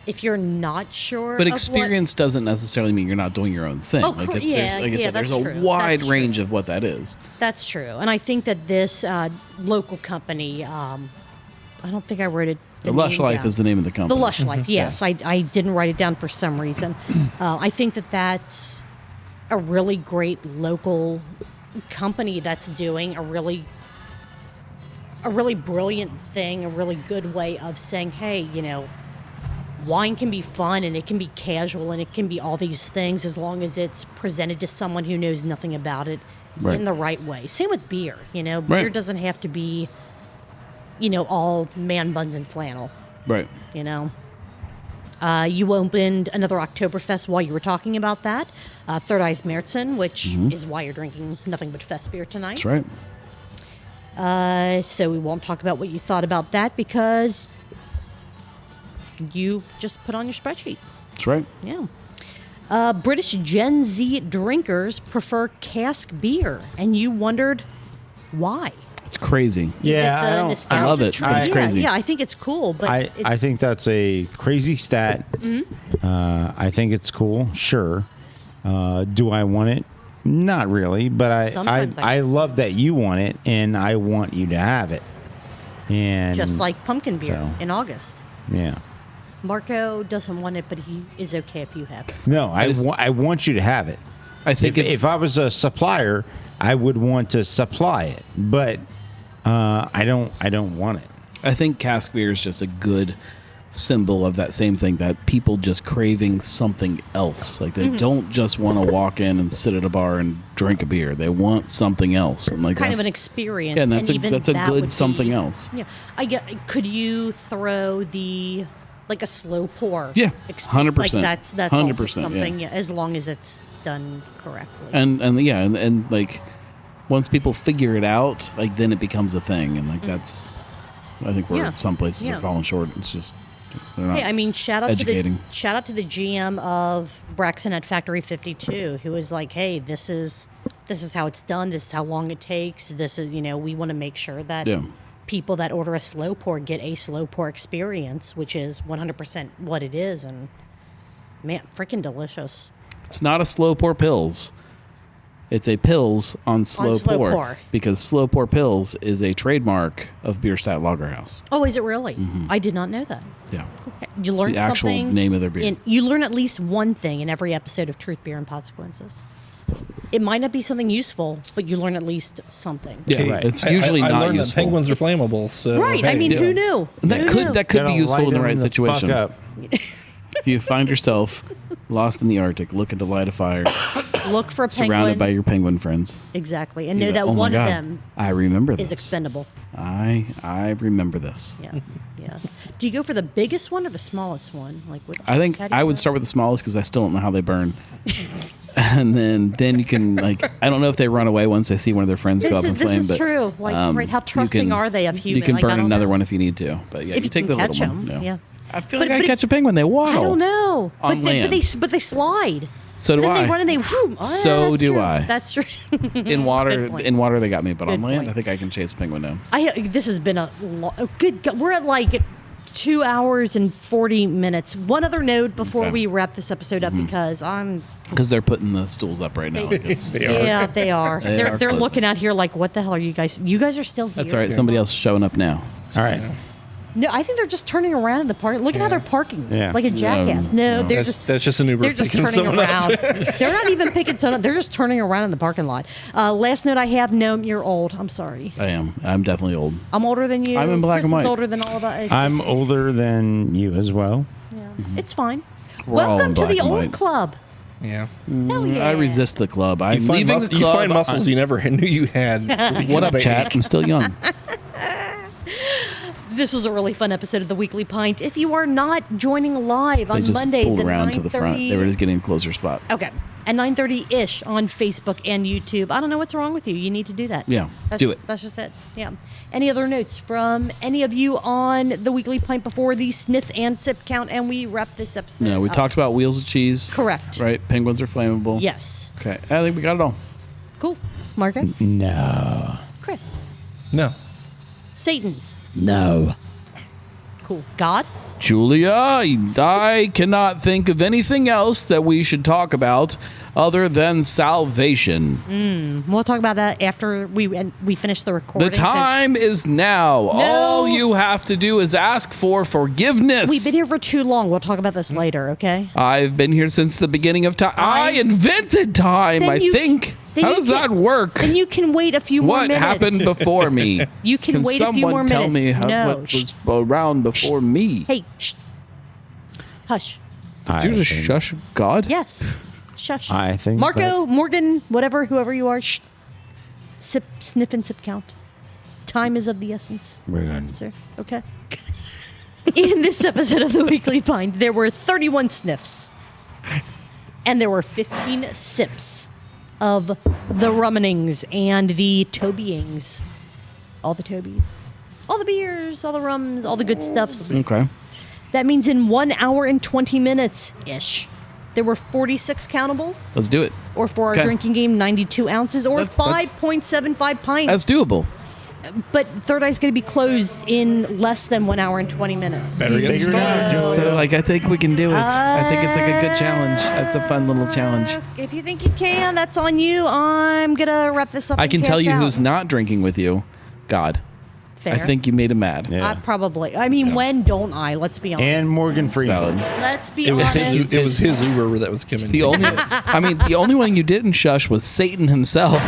if you're not sure, But of experience doesn't necessarily mean you're not doing your own thing. Oh, like cor- it's, yeah, there's, like I yeah, said, there's that's a true. wide That's range true. of what that is. That's true, and I think that this local company, I don't think I wrote it. The Lush Life is the name of the The company. Lush Life, yes. I didn't write it down for some reason. I think that that's a really great local company that's doing a really brilliant thing, a really good way of saying, hey, wine can be fun and it can be casual and it can be all these things as long as it's presented to someone who knows nothing about it Right. in the right way. Same with beer. Beer Right. doesn't have to be, all man buns and flannel. Right. You opened another Oktoberfest while you were talking about that. Third Eye's Märzen, which is why you're drinking nothing but fest beer tonight. That's right. So we won't talk about what you thought about that because you just put on your spreadsheet. That's right. Yeah. British Gen Z drinkers prefer cask beer, and you wondered why. It's crazy. Yeah, Is it the I don't- nostalgia I love it. trend? It's Yeah, crazy. Yeah, I think it's cool, but I think that's a crazy stat. I think it's cool. Sure. Do I want it? Not really, but Sometimes I love that you want it, and I want you to have it. And just like pumpkin beer so- in August. yeah. Marco doesn't want it, but he is okay if you have it. No, I just- want you to have it. I think If I was a supplier, I would want to supply it, but I don't want it. I think cask beer is just a good symbol of that same thing, that people just craving something else. Like they don't just want to walk in and sit at a bar and drink a beer. They want something else. And like Kind of that's- an experience. Yeah, and that's even a that would good be- something else. Yeah, I get. Could you throw like a slow pour? Yeah, Like 100%. that's 100%, also something. yeah. As long as it's done correctly. And like once people figure it out, like then it becomes a thing, and like that's I think where Yeah. some places Yeah. are falling short. It's just they're not Hey, I mean, shout out educating. to the GM of Braxton at Factory 52, who was like, "Hey, this is how it's done. This is how long it takes. This is we want to make sure that Yeah. people that order a slow pour get a slow pour experience, which is 100% what it is." And man, freaking delicious. It's not a slow pour pills. It's a pills on slow, slow pour, pour. because slow pour pills is a trademark of Bierstadt Lagerhouse. Oh, is it really? I did not know that. Yeah. You learn the actual something. name of their beer. You learn at least one thing in every episode of Truth, Beer, and Consequences. It might not be something useful, but you learn at least something. Yeah, Right. it's usually I not learned useful. that penguins are flammable. So Right. I hey, mean, yeah. who knew? And that Who could knew? that could be Gotta useful in light the 'em right fuck situation. up. If you find yourself lost in the Arctic, looking to light a fire, Look for a penguin. surrounded by your penguin friends, Exactly. And you know go, that "Oh my one God, of them I remember is this. expendable. I remember this. Yes. Yes. Do you go for the biggest one or the smallest one? Like which? I think how do you I would go? start with the smallest because I still don't know how they burn. And then you can like I don't know if they run away once they see one of their friends go up in This flame. is but true. Like, right, how you trusting can- are they of human? You can Like, I burn don't another know. one if you need to. But yeah, If you you take can the catch little one. them, yeah. I feel But- like I but catch a penguin. They waddle. I don't know. On land. But they slide. So do then I. they run and they. Whoom. Oh, yeah, So that's do true. I. That's true. In water, Good point. they got me. But on Good land, point. I think I can chase a penguin down. This has been a good. We're at like 2 hours and 40 minutes. One other note before Okay. we wrap this episode up, because I'm. Because they're putting the stools up right now. Like it's, Yeah, they are. They They're are they're closing. looking out here like, what the hell are you guys? You guys are still here. that's all right. Somebody else is showing up now. All right. No, I think they're just turning around in the park. Look at how they're parking, Yeah. like a jackass. No, they're That's just an Uber. they're just picking turning someone up. around. They're not even picking someone up. They're just turning around in the parking lot. Last note I have, no, you're old. I'm sorry. I am. I'm definitely old. I'm older than you. I'm in black Chris and white. is older than all of us. I'm older than you as well. Yeah. It's fine. We're all Welcome in to black the and old white. club. Yeah. Hell yeah. I resist the club. I'm You find, leaving the club. you find muscles you never knew you had. What up, because chat? I'm still young. This was a really fun episode of the Weekly Pint. If you are not joining live They on just Mondays pulled at around to the front. 9:30 They were just getting a closer spot. Okay. At 9:30-ish on Facebook and YouTube. I don't know what's wrong with you. You need to do that. Yeah, That's do just, it. That's just it. Yeah. Any other notes from any of you on the Weekly Pint before the sniff and sip count? And we wrap this episode No, we up. talked about wheels of cheese. Correct. Right? Penguins are flammable. Yes. Okay. I think we got it all. Cool. Marco? No. Chris? No. Satan? No. Cool. God? Julia, I cannot think of anything else that we should talk about other than salvation. We'll talk about that after we finish the recording. The time is now. All you have to do is ask for forgiveness. We've been here for too long. We'll talk about this later, okay? I've been here since the beginning of time. I invented time, Then I you- think. then How you does can- that work? Then you can wait a few more What minutes. happened before me? You can wait a few more someone tell minutes. me how, No, what shh. was around before me? Hey, shh. Hush. Did you just shush God? Yes. Shush. I think Marco, Morgan, whoever you are, shh. Sip, sniff, and sip count. Time is of the essence. We're good. Sir. Okay. In this episode of the Weekly Pint, there were 31 sniffs. And there were 15 sips of the rummenings and the tobyings. All the tobies. All the beers, all the rums, all the good stuffs. Okay. That means in 1 hour and 20 minutes-ish, there were 46 countables. Let's do it. Or for our Okay. drinking game, 92 ounces, or That's- 5.75 pints. That's doable. But Third Eye's going to be closed in less than 1 hour and 20 minutes. Better get Figure it out, started. Julia. So, I think we can do it. I think it's like a good challenge. That's a fun little challenge. If you think you can, that's on you. I'm going to wrap this up. I and can tell cash you out. who's not drinking with you. God. Fair. I think you made him mad. Yeah. Probably. I mean, when don't I? Let's be honest. And Morgan Freeman. Valid. Let's be It was honest. his Uber that was coming. The only, the only one you didn't shush was Satan himself.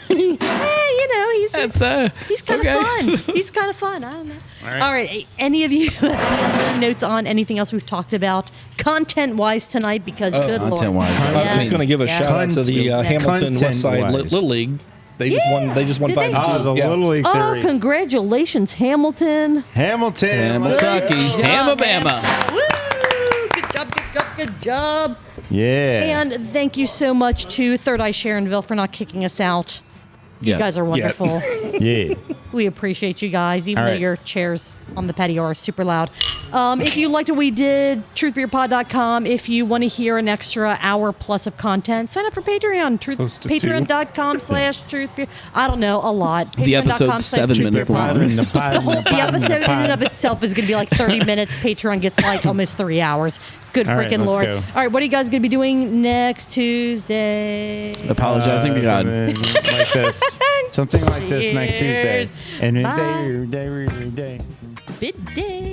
You know, he's kind okay. of fun. He's kind of fun. I don't know. All right. Any of you have any other notes on anything else we've talked about content-wise tonight? Because good lord. Content-wise. I was just going to give a shout out to the Hamilton West Side Content-wise. Little League. They just won Did 5 they? and 2. Oh, the Yeah. Little League Oh, Theory. congratulations, Hamilton. Hamilton. Good Kentucky. job, Hamabama. man. Woo! Good job, good job, good job. Yeah. And thank you so much to Third Eye Sharonville for not kicking us out. Yeah. You guys are wonderful. Yeah. We appreciate you guys, even All though right. your chairs on the patio are super loud. If you liked what we did, truthbeerpod.com. If you want to hear an extra hour plus of content, sign up for Patreon. Close to Patreon.com/truthbeer. I don't know, a lot. The episode's Patreon.com/truthbeer. 7 minutes long. The episode in and of itself is going to be like 30 minutes. Patreon gets like almost 3 hours. Good All right, freaking let's lord. go. All right, what are you guys going to be doing next Tuesday? Apologizing to God. Something like this. Something like this next Cheers. Tuesday. And Bye. day. Bidet.